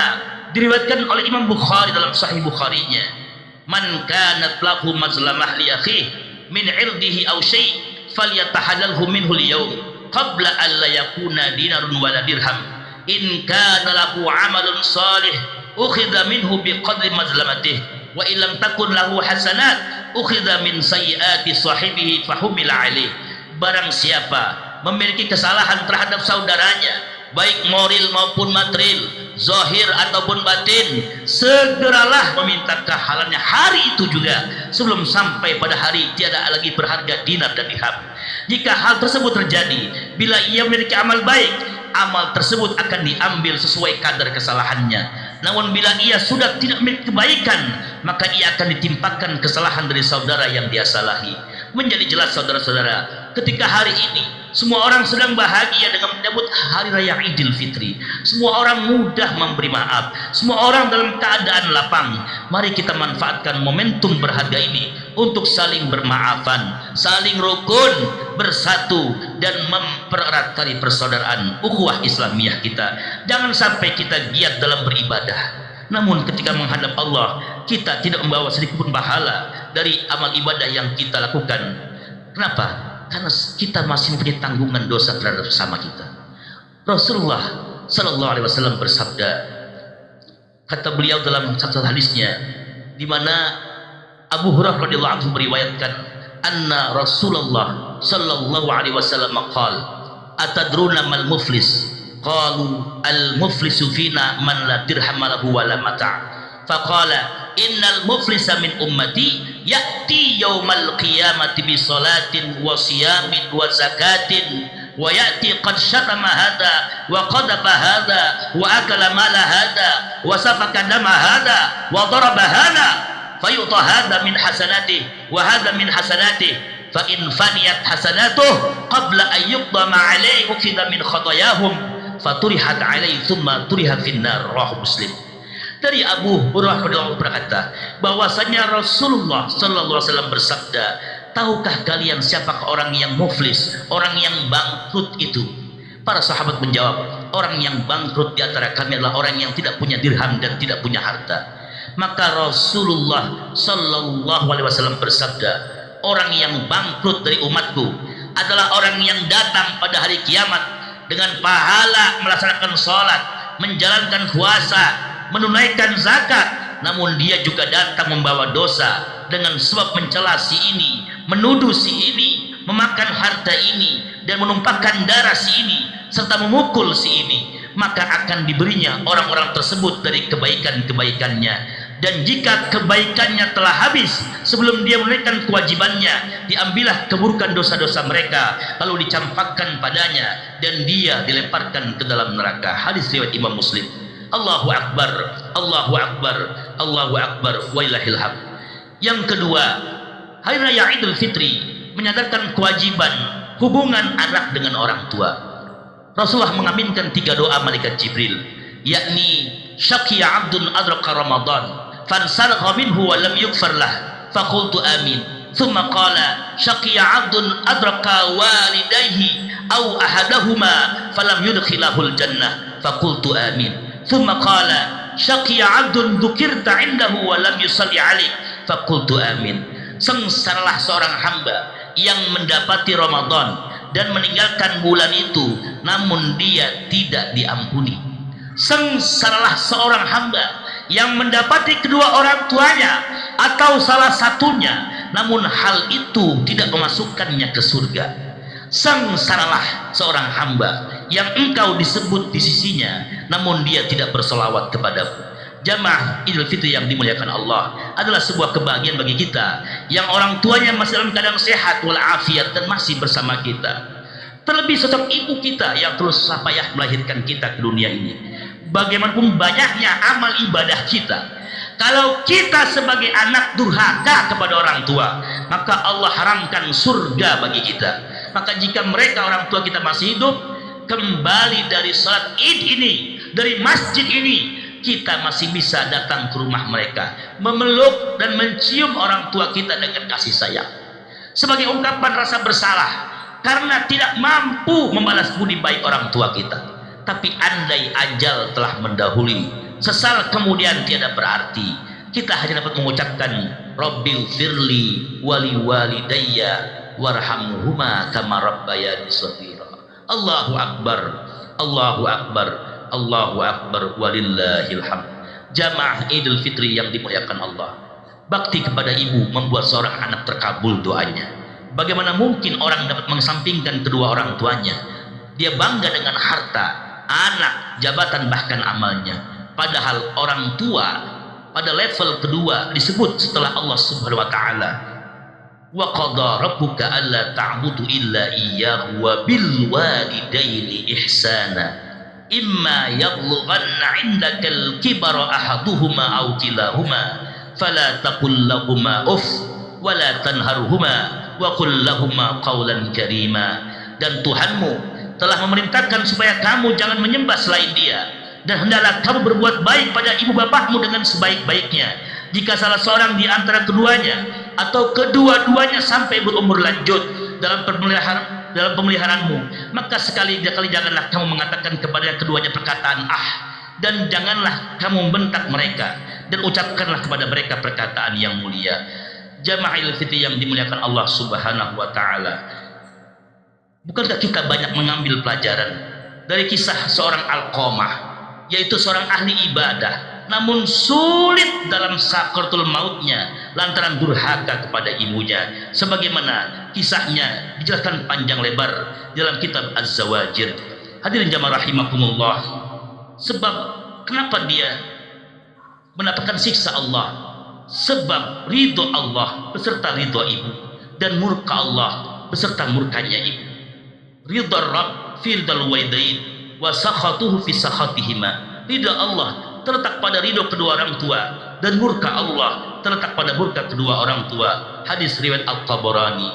diriwayatkan oleh Imam Bukhari dalam Sahih Bukharinya. man kanat lahu mazlamah li akhihi min 'irdihi aw syai' falyatahallalhu minhu al-yawm qabla an la yakuna dinarun wala dirham in kana lahu 'amalun salih ukhidha minhu biqadri mazlamatihi wa illam takun lahu hasanat ukhidha min sayyiati sahibihi fahumila alaih. Barang siapa memiliki kesalahan terhadap saudaranya baik moral maupun material, zahir ataupun batin, segeralah meminta kehalalnya hari itu juga sebelum sampai pada hari tiada lagi berharga dinar dan dirham. Jika hal tersebut terjadi, bila ia memiliki amal baik, amal tersebut akan diambil sesuai kadar kesalahannya. Namun bila ia sudah tidak memiliki kebaikan, maka ia akan ditimpakan kesalahan dari saudara yang dia salahi. Menjadi jelas saudara-saudara, ketika hari ini semua orang sedang bahagia dengan menyambut hari raya Idul Fitri, semua orang mudah memberi maaf, semua orang dalam keadaan lapang. Mari kita manfaatkan momentum berharga ini untuk saling bermaafan, saling rukun, bersatu, dan mempererat tali persaudaraan ukhuwah Islamiyah kita. Jangan sampai kita giat dalam beribadah, namun ketika menghadap Allah kita tidak membawa sedikit pun pahala dari amal ibadah yang kita lakukan. Kenapa? Karena kita masih mempunyai tanggungan dosa terhadap sesama kita. Rasulullah Sallallahu Alaihi Wasallam bersabda, kata beliau dalam satu hadisnya, di mana Abu Hurairah radhiyallahu anhu meriwayatkan, anna Rasulullah Sallallahu Alaihi Wasallam qala, atadruna mal muflis? Qalu al muflisu fina man la dirham lahu wa la mata'. Faqala innal muflisa min ummati ya'ti yaumal qiyamati bi salatin wa siyamin wa zakatin wa ya'ti qad syatama hadha wa qadaba hadha wa akala mala hadha wa safaka dama hadha wa daraba hadha fayu'ta hadha min hasanatihi wa hadha min hasanatihi fa in faniyat hasanatuhu qabla an yuqdama alayhi ukhidha min khatayahum faturihat alayhi thumma turiha finnar. Rawahu Muslim. Dari Abu Hurairah berkata bahwasanya Rasulullah Sallallahu Alaihi Wasallam bersabda, tahukah kalian siapakah orang yang muflis, orang yang bangkrut itu? Para sahabat menjawab, orang yang bangkrut di antara kami adalah orang yang tidak punya dirham dan tidak punya harta. Maka Rasulullah Sallallahu Alaihi Wasallam bersabda, orang yang bangkrut dari umatku adalah orang yang datang pada hari kiamat dengan pahala melaksanakan sholat, menjalankan puasa, menunaikan zakat, namun dia juga datang membawa dosa dengan sebab mencela si ini, menuduh si ini, memakan harta ini, dan menumpahkan darah si ini, serta memukul si ini. Maka akan diberinya orang-orang tersebut dari kebaikan-kebaikannya. Dan jika kebaikannya telah habis sebelum dia menunaikan kewajibannya, diambillah keburukan dosa-dosa mereka lalu dicampakkan padanya dan dia dilemparkan ke dalam neraka. Hadis riwayat Imam Muslim. Allahu Akbar, Allahu Akbar, Allahu Akbar, wailahil hamd. Yang kedua, hari raya Idul Fitri menyadarkan kewajiban hubungan anak dengan orang tua. Rasulullah mengaminkan 3 doa malaikat Jibril, yakni syaqiya abdun adraka Ramadan fansalakha minhu wa lam yughfar lah faqultu amin. Thumma qala syaqiya abdun adraka walidayhi aw ahadahuma falam yudkhilahul jannah faqultu amin. Thumma qala syaqiya abdun dzukirta indahu wa lam yusalli alaik faqultu amin. Sengsaralah seorang hamba yang mendapati Ramadan dan meninggalkan bulan itu namun dia tidak diampuni. Sengsaralah seorang hamba yang mendapati kedua orang tuanya atau salah satunya namun hal itu tidak memasukkannya ke surga. Sengsaralah seorang hamba yang engkau disebut di sisinya namun dia tidak bersolawat kepadamu. Jamaah Idul Fitri yang dimuliakan Allah, adalah sebuah kebahagiaan bagi kita yang orang tuanya masih dalam keadaan sehat walafiat dan masih bersama kita. Terlebih sosok ibu kita yang terus susah payah melahirkan kita ke dunia ini. Bagaimanapun banyaknya amal ibadah kita, kalau kita sebagai anak durhaka kepada orang tua, maka Allah haramkan surga bagi kita. Maka jika mereka orang tua kita masih hidup, kembali dari salat Id ini, dari masjid ini, kita masih bisa datang ke rumah mereka, memeluk dan mencium orang tua kita dengan kasih sayang sebagai ungkapan rasa bersalah karena tidak mampu membalas budi baik orang tua kita. Tapi andai ajal telah mendahului, sesal kemudian tiada berarti. Kita hanya dapat mengucapkan Rabbil firli wali walidayya warhamhuma kama rabbayani shaghira. Allahu akbar, Allahu akbar, Allahu akbar, walillahil hamd. Jamaah Idul Fitri yang dimuliakan Allah, bakti kepada ibu membuat seorang anak terkabul doanya. Bagaimana mungkin orang dapat mengesampingkan kedua orang tuanya? Dia bangga dengan harta, anak, jabatan, bahkan amalnya. Padahal orang tua pada level kedua disebut setelah Allah Subhanahu wa taala. Wa qada rabbuka alla ta'budu illa iyyahu wa bil walidaini ihsana. Imma yablughanna 'indakal kibara ahaduhuma aw kilahuma fala taqul lahumā uff wa la tanharhumā wa qul lahumā qawlan karīmā. Dan Tuhanmu telah memerintahkan supaya kamu jangan menyembah selain Dia, dan hendaklah kamu berbuat baik pada ibu bapakmu dengan sebaik-baiknya. Jika salah seorang di antara keduanya atau kedua-duanya sampai berumur lanjut dalam pemeliharaanmu, maka sekali-kali janganlah kamu mengatakan kepada keduanya perkataan dan janganlah kamu membentak mereka, dan ucapkanlah kepada mereka perkataan yang mulia. Jamaah Idul Fitri yang dimuliakan Allah Subhanahu wa taala, bukankah kita banyak mengambil pelajaran dari kisah seorang Alqamah, yaitu seorang ahli ibadah namun sulit dalam sakaratul mautnya lantaran durhaka kepada ibunya, sebagaimana kisahnya dijelaskan panjang lebar dalam kitab Az-Zawajir. Hadirin jamaah rahimakumullah, sebab kenapa dia mendapatkan siksa Allah? Sebab ridho Allah beserta ridho ibu, dan murka Allah beserta murkanya ibu. Ridho Rabb fi ridhal walidain wa sakhatuhu fi sakhatihima. Ridho Allah terletak pada ridho kedua orang tua, dan murka Allah terletak pada murka kedua orang tua. Hadis riwayat At-Tabarani.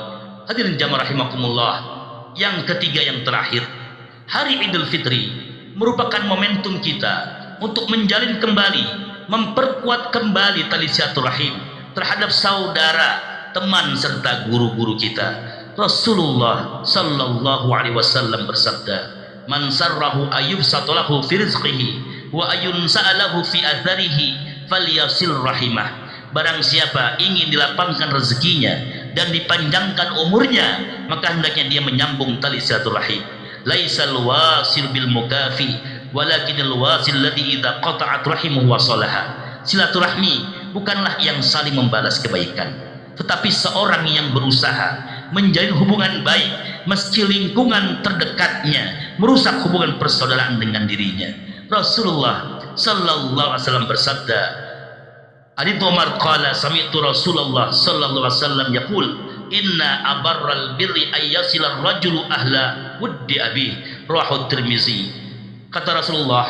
Hadirin jamaah rahimakumullah, yang ketiga yang terakhir, hari Idul Fitri merupakan momentum kita untuk menjalin kembali, memperkuat kembali tali silaturahim terhadap saudara, teman serta guru-guru kita. Rasulullah sallallahu alaihi wasallam bersabda, "Man sarrahu ayyubsata lahu fi rizqihi wa ayun sa'alahu fi atharihi falyasil rahimah." Barang siapa ingin dilapangkan rezekinya dan dipanjangkan umurnya, maka hendaknya dia menyambung tali silaturahim. Laisal wasil bil mukafi walakinal wasil ladzi idza qata'at rahimuhu wasalaha. Silaturahmi bukanlah yang saling membalas kebaikan, tetapi seorang yang berusaha menjalin hubungan baik meski lingkungan terdekatnya merusak hubungan persaudaraan dengan dirinya. Rasulullah sallallahu alaihi wasallam bersabda, Hadits Umar qala sami'tu Rasulullah sallallahu alaihi wasallam yaqul, inna abarral birri ayyasilar rajulu ahla wuddi abi, rawahu Tirmizi. Kata Rasulullah,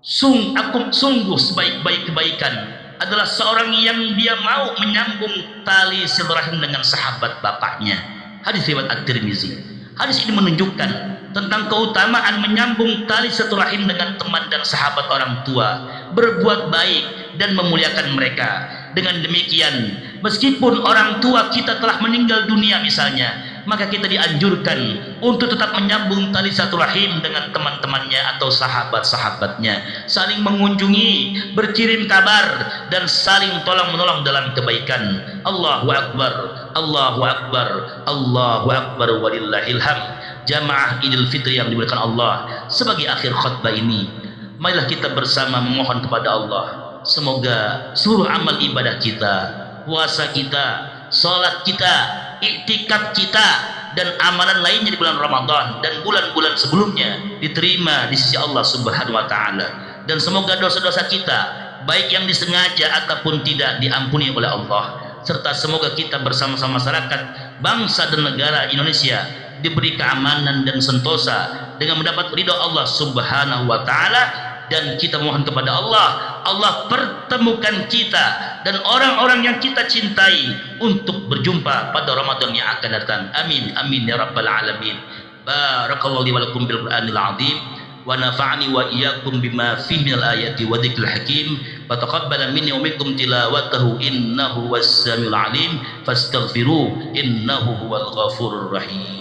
sungguh sebaik-baik kebaikan adalah seorang yang dia mau menyambung tali silaturahim dengan sahabat bapaknya. Hadis riwayat At-Tirmizi. Hadis ini menunjukkan tentang keutamaan menyambung tali silaturahim dengan teman dan sahabat orang tua, berbuat baik dan memuliakan mereka. Dengan demikian, meskipun orang tua kita telah meninggal dunia misalnya, maka kita dianjurkan untuk tetap menyambung tali silaturahim dengan teman-temannya atau sahabat-sahabatnya, saling mengunjungi, berkirim kabar, dan saling tolong-menolong dalam kebaikan. Allahu Akbar, Allahu Akbar, Allahu Akbar, walillahil hamd. Jamaah Idul Fitri yang dimuliakan Allah, sebagai akhir khutbah ini, marilah kita bersama memohon kepada Allah, semoga seluruh amal ibadah kita, puasa kita, salat kita, iktikaf kita, dan amalan lainnya di bulan Ramadan dan bulan-bulan sebelumnya diterima di sisi Allah Subhanahu wa taala, dan semoga dosa-dosa kita baik yang disengaja ataupun tidak diampuni oleh Allah, serta semoga kita bersama-sama masyarakat, bangsa dan negara Indonesia diberi keamanan dan sentosa dengan mendapat ridha Allah Subhanahu wa taala. Dan kita mohon kepada Allah, Allah pertemukan kita dan orang-orang yang kita cintai untuk berjumpa pada Ramadan yang akan datang. Amin amin ya rabbal alamin. Barakallahu li wa lakum bil Qur'anil azim wa nafa'ani wa iyyakum bima fihi minal ayati wa dzikril hakim. Wa taqabbala minni wa minkum tilawatahu innahu was-samiul alim. Fastaghfiruhu innahu huwal ghafurur rahim.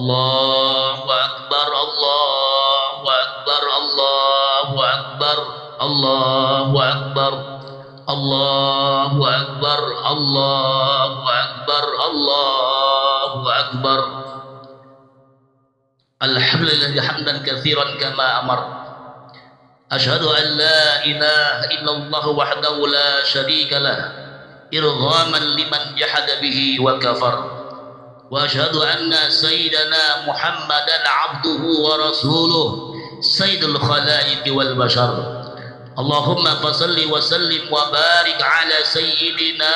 Allahu Akbar, Allahu Akbar, Allahu Akbar, Allahu Akbar, Allahu Akbar, Allahu Akbar, Allahu Akbar. Alhamdulillah hamdan katsiran kama amar. Asyhadu an la ilaha illallah wahdahu la syarika lah irghaman liman jahada bihi wa kafar. Wa asyhadu anna sayyidana Muhammadan abduhu wa rasuluh sayyidul khalaiqi wal bashar. Allahumma fasalli wa sallim wa barik ala sayyidina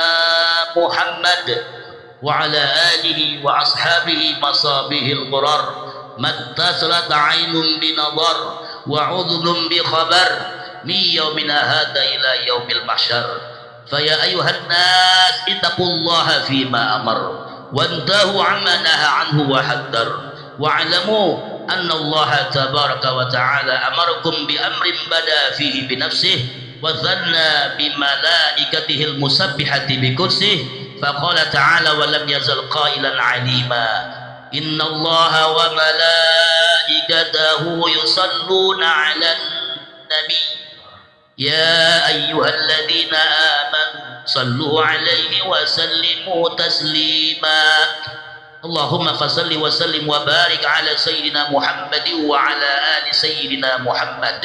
Muhammad wa ala alihi wa ashabihi masabihil qurar mattasalat aynun binadar wa udhunun bi khabar min yaumina hadha ila yaumil mahsyar. Faya ayuhan nas ittaqullaha fima amar wantahu amma naha anhu wa haddar wa'lamu anna Allah tabaraka wa ta'ala amarakum bi amrin bada fihi bi nafsihi wa dhanna bi malaikatihi al-musabbihati bi kursihi faqala ta'ala wa lam yazal qailan 'alima inna Allah wa malaikatahu yusalluna 'alan nabi ya ayyuhalladzina amanu sallu 'alaihi wa sallimu taslima. Allahumma fasalli wa sallim wa barik ala sayyidina Muhammad wa ala ali sayyidina Muhammad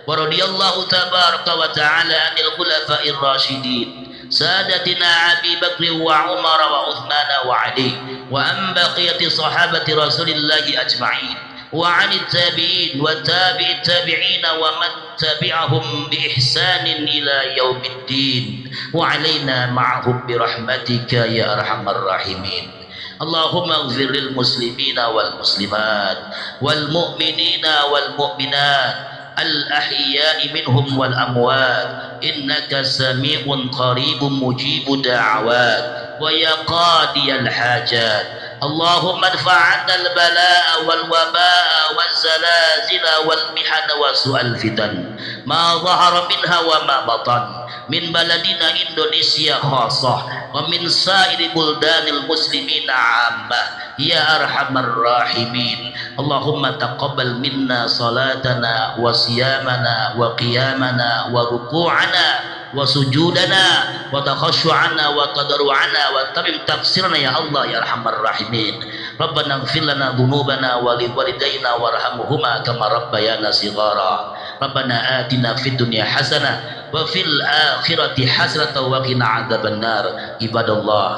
wa radiyallahu tabaraka wa ta'ala anil khulafa'ir rasyidin sadatina Abi Bakr wa Umar wa Uthman wa Ali wa an baqiyati sahabati rasulillahi ajma'in wa 'anit tabi'in wa tabi'it tabi'in wa man tabi'ahum bi ihsanin ila yaumiddin wa 'alaina ma'hum bi rahmatika ya arhamar rahimin. Allahumma ighfir lil muslimina wal muslimat wal mu'minina wal mu'minat al ahya'i minhum wal amwat innaka sami'un qaribun mujibud da'awat wa ya qadiyal hajat. Allahumma adfa' 'anna al bala'a wal waba'a waz zalazila wal mihana wa su'al fitan ma dhahara minha wa ma batan min baladina Indonesia khassah wa min sa'iri buldanil muslimina 'ammah ya arhamar rahimin. Allahumma taqabbal minna salatana wa siyamana wa qiyamana wa ruku'ana wa sujudana wa takhashu'ana wa tadarru'ana wa tamim tafsirna ya Allah ya arhamar rahimin. Rabbana ighfir lana dhunubana wa liwalidayna warhamhuma kama rabbayana shighara. Rabbana atina fid dunya hasanah wa fil akhirati hasanatan wa qina adzabannar. Ibadallah,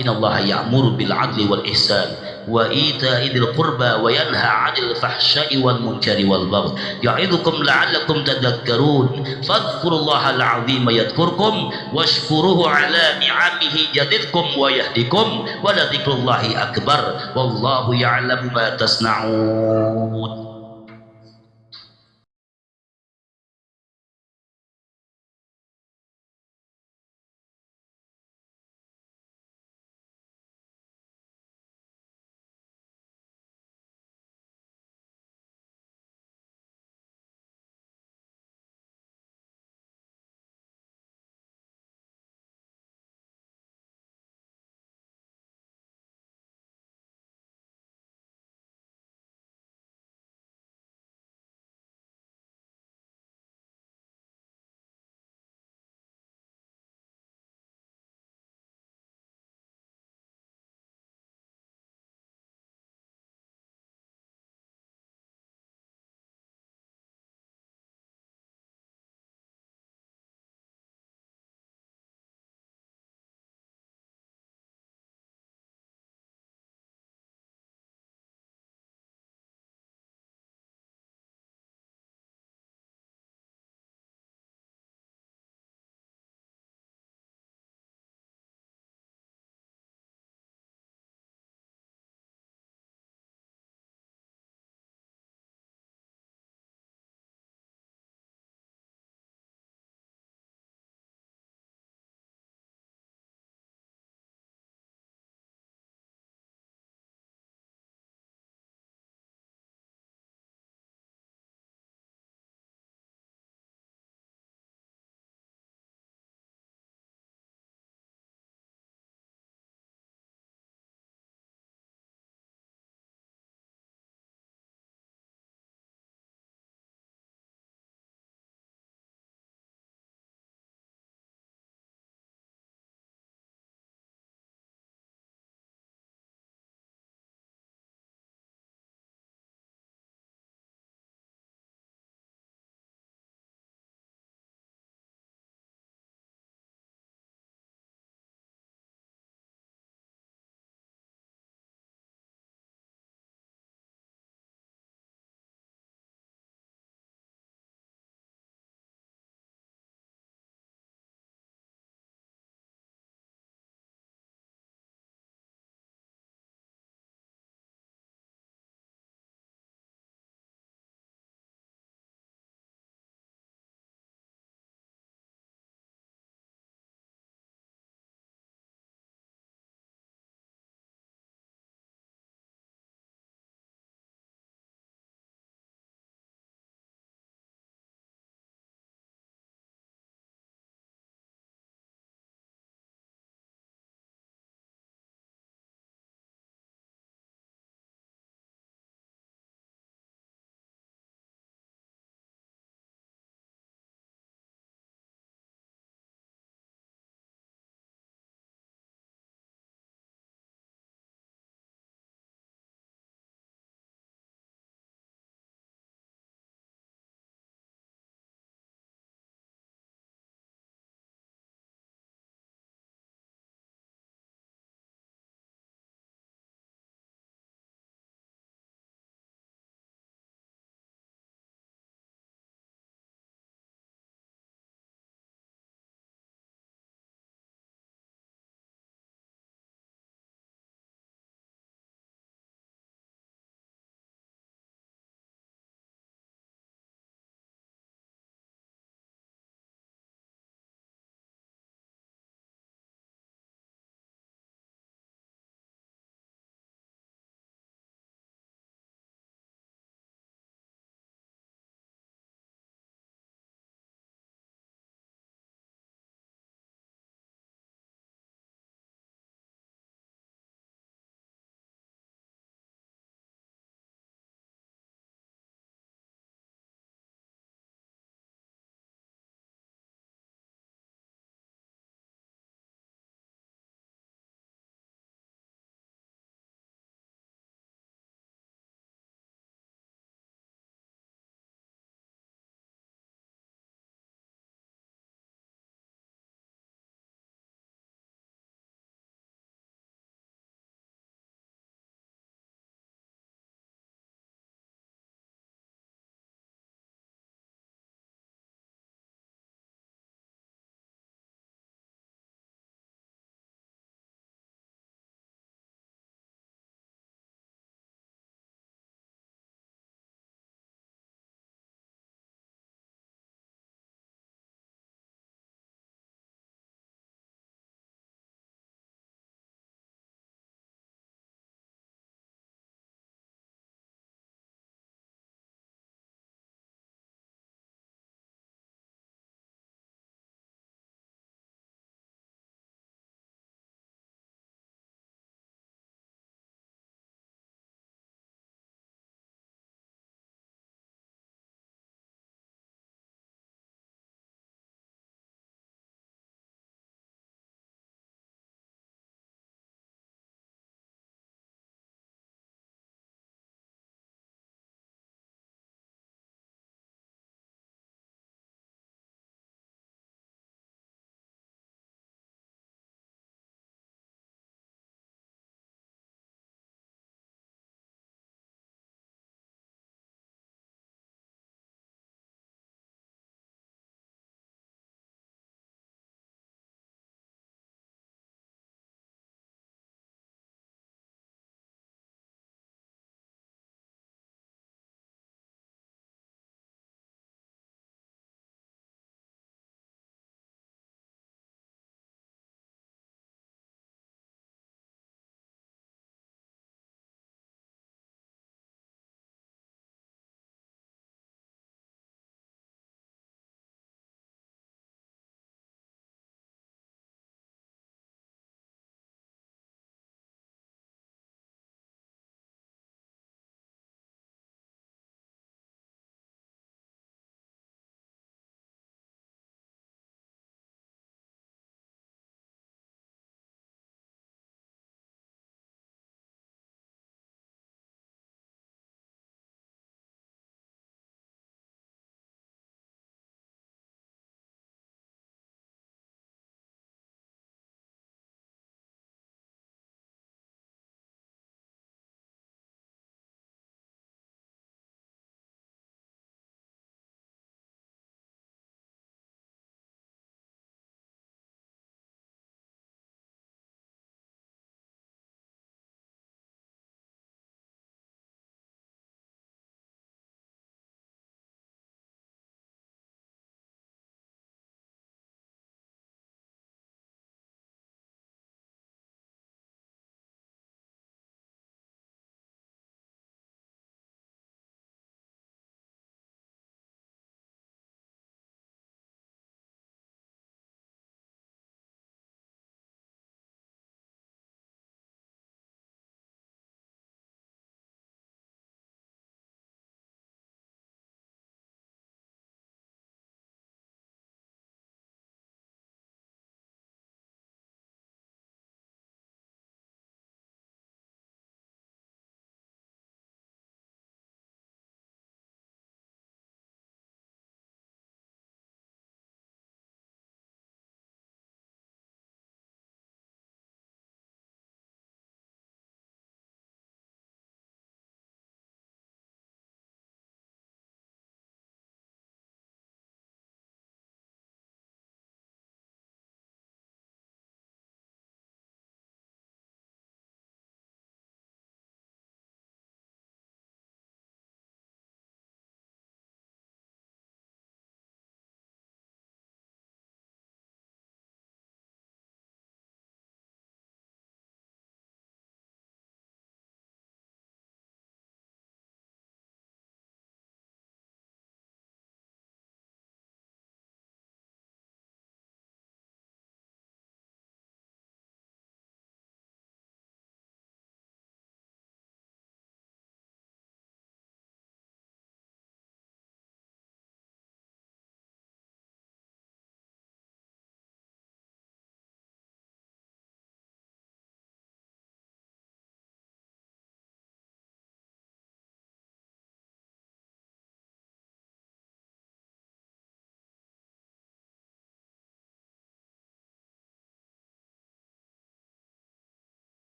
innallaha ya'muru bil 'adli wal ihsan wa ita'i dzil qurba wa yanha 'anil fahsya'i wal munkari wal baghi ya'idzukum la'allakum tadhakkarun. Fadhkurullaha al-'azima yadhkurkum washkuruhu 'ala ni'amihi yazidkum wa yahdikum wa la dzikrullahi akbar wallahu ya'lamu ma tasna'un.